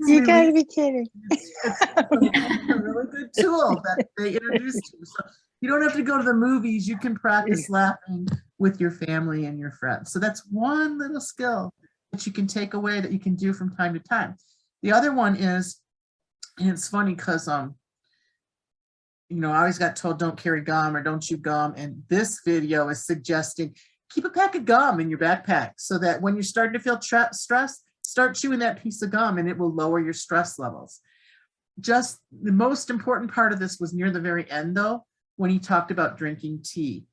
You gotta be kidding. It's a really good tool that they introduced you. So you don't have to go to the movies. You can practice laughing with your family and your friends. So that's one little skill that you can take away that you can do from time to time. The other one is, and it's funny because you know, I always got told don't carry gum or don't chew gum. And this video is suggesting keep a pack of gum in your backpack so that when you're starting to feel stressed, start chewing that piece of gum and it will lower your stress levels. Just the most important part of this was near the very end though, when he talked about drinking tea.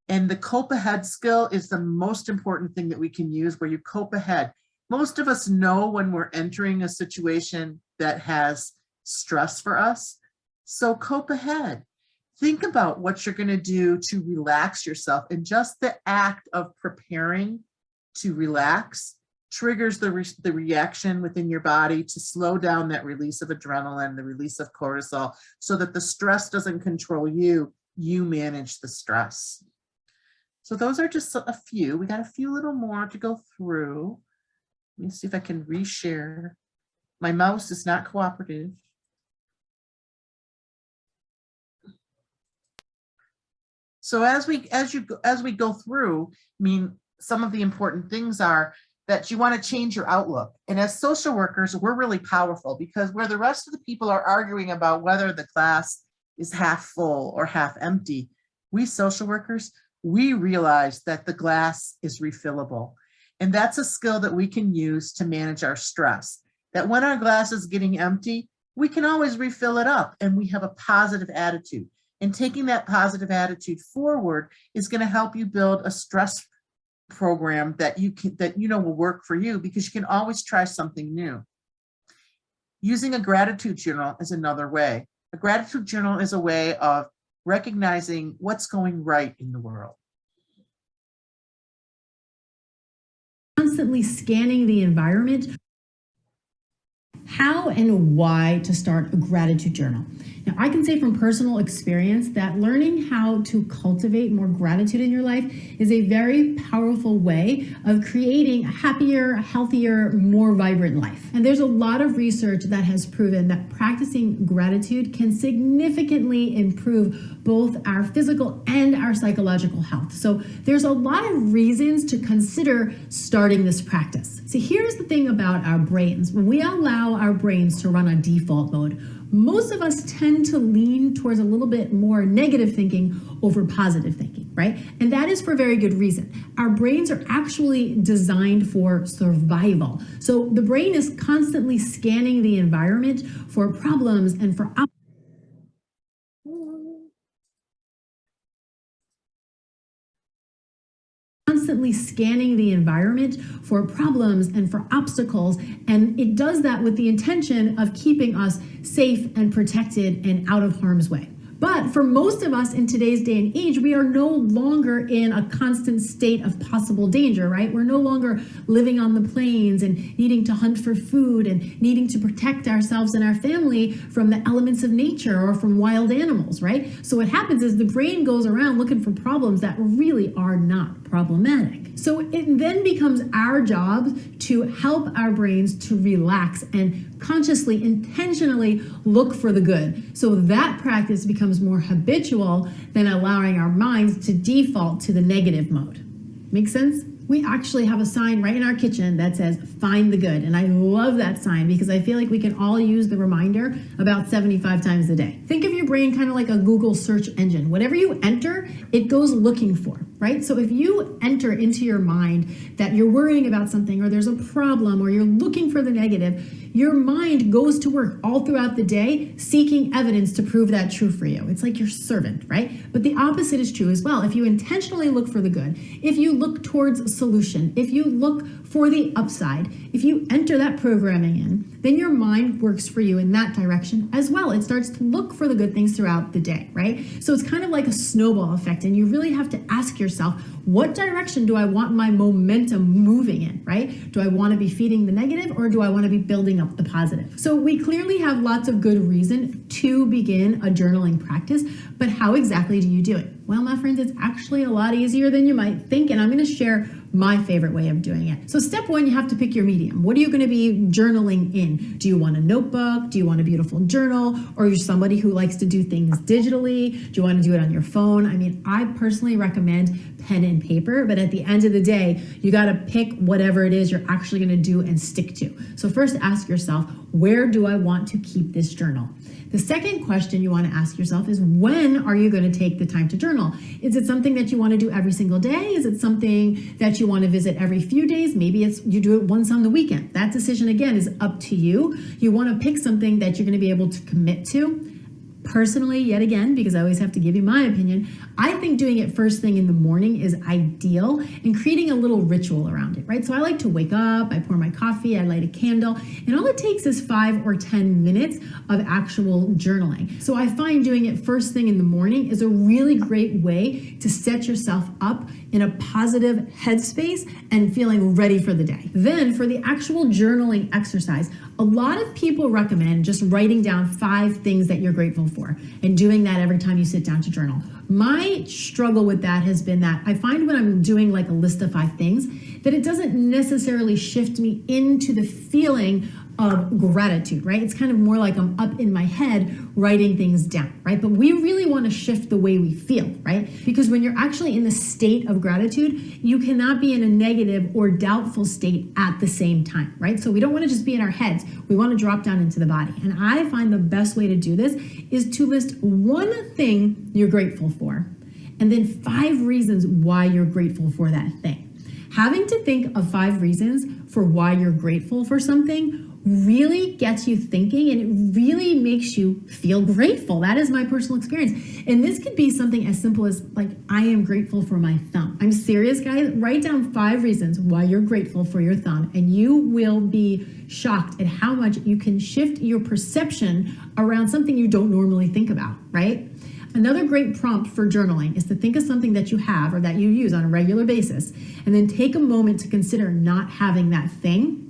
And the cope ahead skill is the most important thing that we can use, where you cope ahead. Most of us know when we're entering a situation that has stress for us. So cope ahead. Think about what you're going to do to relax yourself. And just the act of preparing to relax triggers the reaction within your body to slow down that release of adrenaline, the release of cortisol, so that the stress doesn't control you. You manage the stress. So those are just a few. We got a few little more to go through. Let me see if I can reshare. My mouse is not cooperative. So as we go through, I mean, some of the important things are that you want to change your outlook. And as social workers, we're really powerful because where the rest of the people are arguing about whether the class is half full or half empty, we social workers, we realize that the glass is refillable. And that's a skill that we can use to manage our stress. That when our glass is getting empty, we can always refill it up and we have a positive attitude. And taking that positive attitude forward is going to help you build a stress program that you know will work for you, because you can always try something new. Using a gratitude journal is another way. A gratitude journal is a way of recognizing what's going right in the world. Constantly scanning the environment. How and why to start a gratitude journal. Now, I can say from personal experience that learning how to cultivate more gratitude in your life is a very powerful way of creating a happier, healthier, more vibrant life. And there's a lot of research that has proven that practicing gratitude can significantly improve both our physical and our psychological health. So there's a lot of reasons to consider starting this practice. See, here's the thing about our brains. When we allow our brains to run on default mode, most of us tend to lean towards a little bit more negative thinking over positive thinking, right? And that is for very good reason. Our brains are actually designed for survival. So the brain is constantly scanning the environment for problems and for constantly scanning the environment for problems and for obstacles, and it does that with the intention of keeping us safe and protected and out of harm's way. But for most of us in today's day and age, we are no longer in a constant state of possible danger, right? We're no longer living on the plains and needing to hunt for food and needing to protect ourselves and our family from the elements of nature or from wild animals, right? So what happens is the brain goes around looking for problems that really are not problematic. So it then becomes our job to help our brains to relax and consciously, intentionally look for the good. So that practice becomes more habitual than allowing our minds to default to the negative mode. Make sense? We actually have a sign right in our kitchen that says, find the good. And I love that sign because I feel like we can all use the reminder about 75 times a day. Think of your brain kind of like a Google search engine. Whatever you enter, it goes looking for, right? So if you enter into your mind that you're worrying about something or there's a problem or you're looking for the negative, your mind goes to work all throughout the day seeking evidence to prove that true for you. It's like your servant, right? But the opposite is true as well. If you intentionally look for the good, if you look towards a solution, if you look for the upside, if you enter that programming in, then your mind works for you in that direction as well. It starts to look for the good things throughout the day, right? So it's kind of like a snowball effect, and you really have to ask yourself, what direction do I want my momentum moving in, right? Do I want to be feeding the negative, or do I want to be building up the positive? So we clearly have lots of good reason to begin a journaling practice, but how exactly do you do it? Well, my friends, it's actually a lot easier than you might think, and I'm going to share my favorite way of doing it. So step one, you have to pick your medium. What are you going to be journaling in? Do you want a notebook? Do you want a beautiful journal? Or are you somebody who likes to do things digitally? Do you want to do it on your phone? I mean, I personally recommend pen and paper, but at the end of the day, you got to pick whatever it is you're actually going to do and stick to. So first ask yourself, where do I want to keep this journal? The second question you want to ask yourself is, when are you going to take the time to journal? Is it something that you want to do every single day? Is it something that you want to visit every few days? Maybe it's you do it once on the weekend. That decision, again, is up to you. You want to pick something that you're going to be able to commit to. Personally, yet again, because I always have to give you my opinion, I think doing it first thing in the morning is ideal, and creating a little ritual around it, right? So I like to wake up, I pour my coffee, I light a candle, and all it takes is 5 or 10 minutes of actual journaling. So I find doing it first thing in the morning is a really great way to set yourself up in a positive headspace and feeling ready for the day. Then for the actual journaling exercise, a lot of people recommend just writing down 5 things that you're grateful for and doing that every time you sit down to journal. My struggle with that has been that I find when I'm doing like a list of 5 things that it doesn't necessarily shift me into the feeling of gratitude, right? It's kind of more like I'm up in my head writing things down, right? But we really want to shift the way we feel, right? Because when you're actually in the state of gratitude, you cannot be in a negative or doubtful state at the same time, right? So we don't want to just be in our heads. We want to drop down into the body. And I find the best way to do this is to list one thing you're grateful for, and then 5 reasons why you're grateful for that thing. Having to think of 5 reasons for why you're grateful for something really gets you thinking, and it really makes you feel grateful. That is my personal experience. And this could be something as simple as like, I am grateful for my thumb. I'm serious, guys. Write down 5 reasons why you're grateful for your thumb, and you will be shocked at how much you can shift your perception around something you don't normally think about, right? Another great prompt for journaling is to think of something that you have or that you use on a regular basis, and then take a moment to consider not having that thing.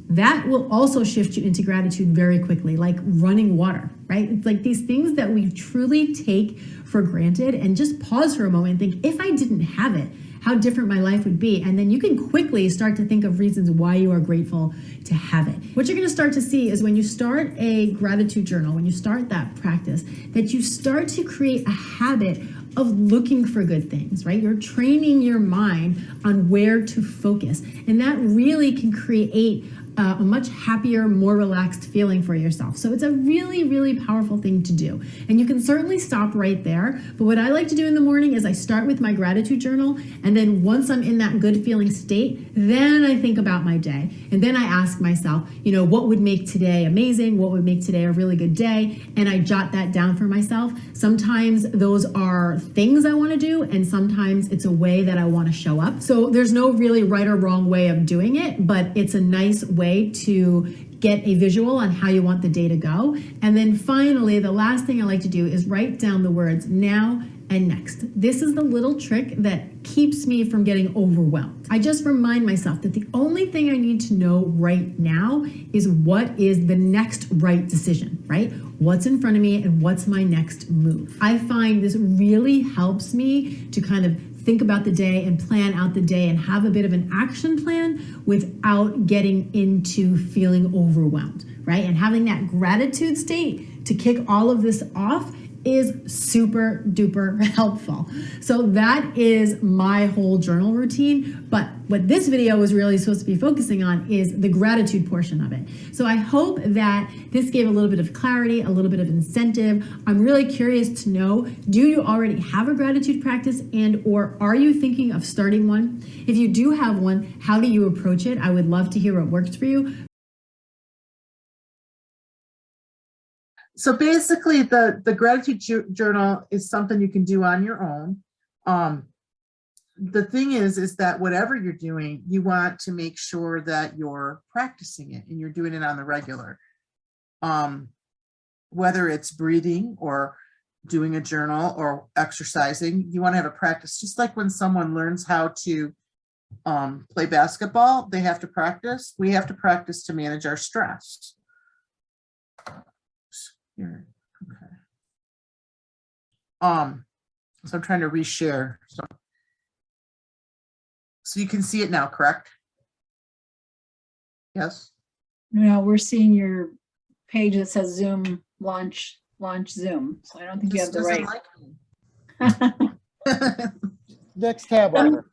That will also shift you into gratitude very quickly, like running water, right? It's like these things that we truly take for granted, and just pause for a moment and think, if I didn't have it, how different my life would be. And then you can quickly start to think of reasons why you are grateful to have it. What you're going to start to see is when you start a gratitude journal, when you start that practice, that you start to create a habit of looking for good things, right? You're training your mind on where to focus. And that really can create a much happier, more relaxed feeling for yourself. So it's a really, really powerful thing to do. And you can certainly stop right there. But what I like to do in the morning is I start with my gratitude journal. And then once I'm in that good feeling state, then I think about my day. And then I ask myself, you know, what would make today amazing? What would make today a really good day? And I jot that down for myself. Sometimes those are things I want to do, and sometimes it's a way that I want to show up. So there's no really right or wrong way of doing it, but it's a nice way to get a visual on how you want the day to go. And then finally, the last thing I like to do is write down the words now and next. This is the little trick that keeps me from getting overwhelmed. I just remind myself that the only thing I need to know right now is what is the next right decision, right? What's in front of me and what's my next move. I find this really helps me to kind of think about the day and plan out the day and have a bit of an action plan without getting into feeling overwhelmed, right? And having that gratitude state to kick all of this off is super duper helpful. So that is my whole journal routine. But what this video was really supposed to be focusing on is the gratitude portion of it. So I hope that this gave a little bit of clarity, a little bit of incentive. I'm really curious to know, do you already have a gratitude practice, and or are you thinking of starting one? If you do have one, how do you approach it? I would love to hear what works for you. So basically the gratitude journal is something you can do on your own. The thing is that whatever you're doing, you want to make sure that you're practicing it and you're doing it on the regular. Whether it's breathing or doing a journal or exercising, you want to have a practice. Just like when someone learns how to play basketball, they have to practice. We have to practice to manage our stress. Here, okay. So I'm trying to reshare. So you can see it now, correct? Yes. No, we're seeing your page that says Zoom launch Zoom. So I don't think you have the right. Next tab over.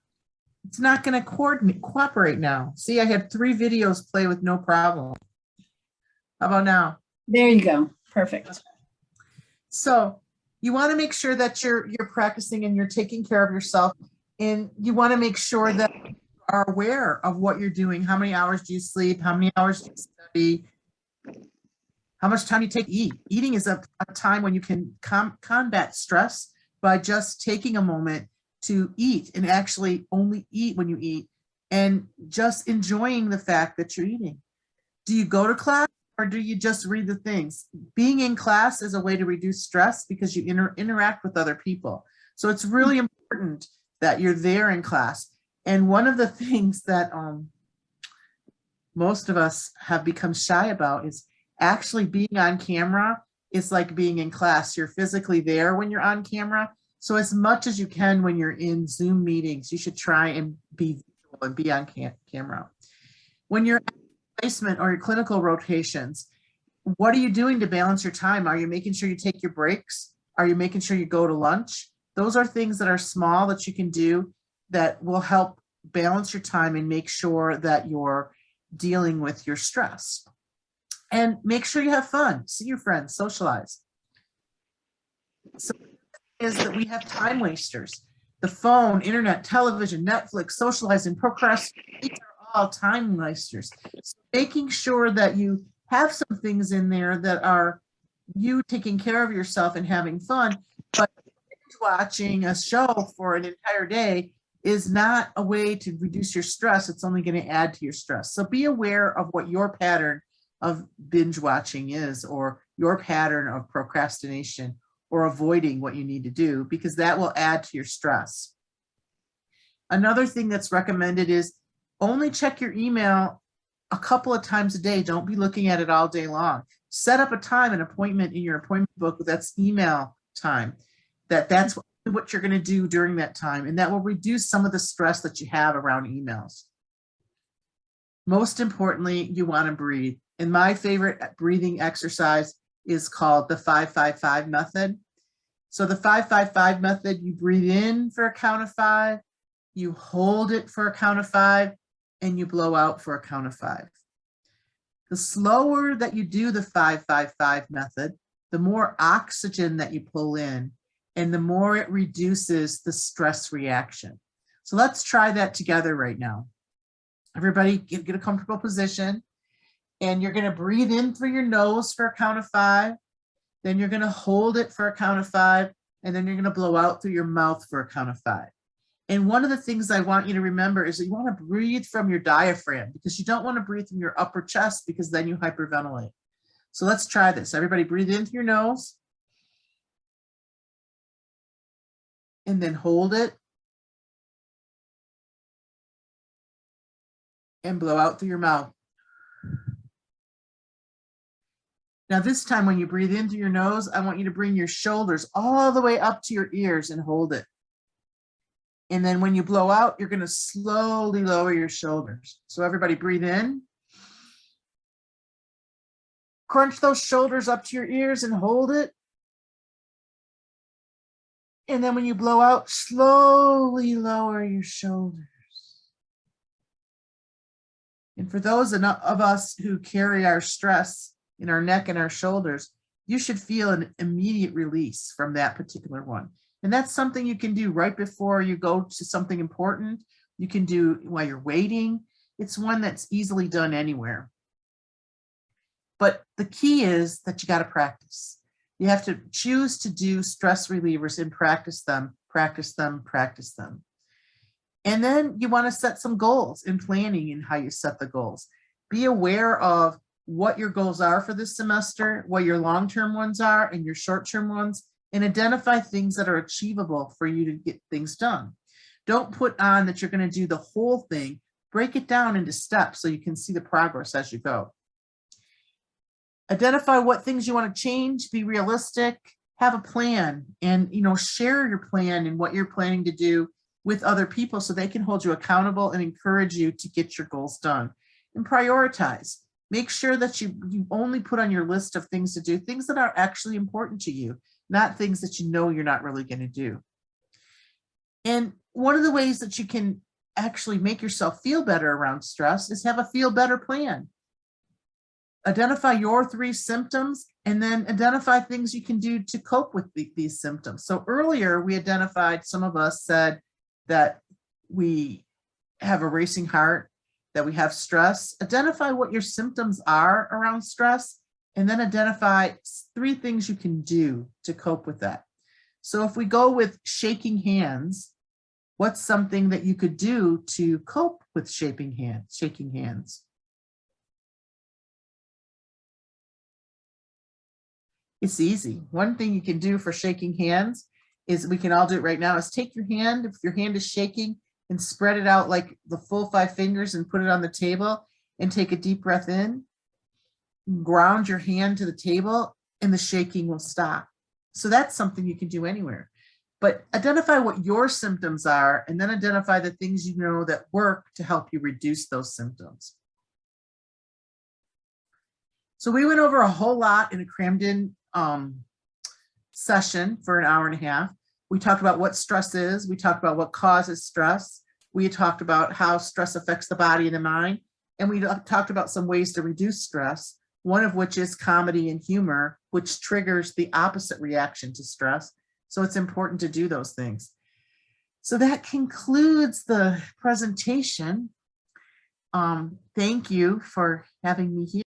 It's not going to cooperate now. See, I had 3 videos play with no problem. How about now? There you go. Perfect. So you want to make sure that you're practicing and you're taking care of yourself, and you want to make sure that you are aware of what you're doing. How many hours do you sleep? How many hours do you study? How much time you take to eat? Eating is a time when you can combat stress by just taking a moment to eat and actually only eat when you eat and just enjoying the fact that you're eating. Do you go to class or do you just read the things? Being in class is a way to reduce stress because you interact with other people. So it's really important that you're there in class. And one of the things that most of us have become shy about is actually being on camera. Is like being in class. You're physically there when you're on camera. So as much as you can when you're in Zoom meetings, you should try and be visual and be on camera. When you're at placement or your clinical rotations, what are you doing to balance your time? Are you making sure you take your breaks? Are you making sure you go to lunch? Those are things that are small that you can do that will help balance your time and make sure that you're dealing with your stress. And make sure you have fun, see your friends, socialize. So is that we have time wasters. The phone, internet, television, Netflix, socializing, procrastination, these are all time wasters. So making sure that you have some things in there that are you taking care of yourself and having fun, but watching a show for an entire day is not a way to reduce your stress. It's only going to add to your stress. So be aware of what your pattern of binge watching is, or your pattern of procrastination, or avoiding what you need to do, because that will add to your stress. Another thing that's recommended is only check your email a couple of times a day. Don't be looking at it all day long. Set up a time, an appointment in your appointment book that's email time. That's what you're going to do during that time, and that will reduce some of the stress that you have around emails. Most importantly, you want to breathe. And my favorite breathing exercise is called the 5-5-5 method. So the 5-5-5 method, you breathe in for a count of 5, you hold it for a count of 5, and you blow out for a count of 5. The slower that you do the 5-5-5 method, the more oxygen that you pull in, and the more it reduces the stress reaction. So let's try that together right now. Everybody get a comfortable position. And you're going to breathe in through your nose for a count of 5. Then you're going to hold it for a count of 5. And then you're going to blow out through your mouth for a count of 5. And one of the things I want you to remember is that you want to breathe from your diaphragm, because you don't want to breathe from your upper chest, because then you hyperventilate. So let's try this. Everybody breathe in through your nose. And then hold it. And blow out through your mouth. Now this time when you breathe in through your nose, I want you to bring your shoulders all the way up to your ears and hold it. And then when you blow out, you're going to slowly lower your shoulders. So everybody breathe in. Crunch those shoulders up to your ears and hold it. And then when you blow out, slowly lower your shoulders. And for those of us who carry our stress in our neck and our shoulders, you should feel an immediate release from that particular one. And that's something you can do right before you go to something important. You can do while you're waiting. It's one that's easily done anywhere. But the key is that you got to practice. You have to choose to do stress relievers and practice them, practice them, practice them. And then you want to set some goals in planning and how you set the goals. Be aware of what your goals are for this semester, what your long-term ones are and your short-term ones, and identify things that are achievable for you to get things done. Don't put on that you're going to do the whole thing. Break it down into steps so you can see the progress as you go. Identify what things you want to change, be realistic, have a plan, and share your plan and what you're planning to do with other people so they can hold you accountable and encourage you to get your goals done. And prioritize. Make sure that you only put on your list of things to do, things that are actually important to you, not things that you know you're not really going to do. And one of the ways that you can actually make yourself feel better around stress is have a feel better plan. Identify your 3 symptoms and then identify things you can do to cope with these symptoms. So earlier we identified, some of us said that we have a racing heart, that we have stress. Identify what your symptoms are around stress, and then identify 3 things you can do to cope with that. So if we go with shaking hands, what's something that you could do to cope with shaking hands? It's easy. One thing you can do for shaking hands is, we can all do it right now, is take your hand, if your hand is shaking, and spread it out like the full 5 fingers and put it on the table and take a deep breath in. Ground your hand to the table and the shaking will stop. So that's something you can do anywhere. But identify what your symptoms are and then identify the things you know that work to help you reduce those symptoms. So we went over a whole lot in a crammed in session for an hour and a half. We talked about what stress is. We talked about what causes stress. We talked about how stress affects the body and the mind. And we talked about some ways to reduce stress, one of which is comedy and humor, which triggers the opposite reaction to stress. So it's important to do those things. So that concludes the presentation. Thank you for having me here.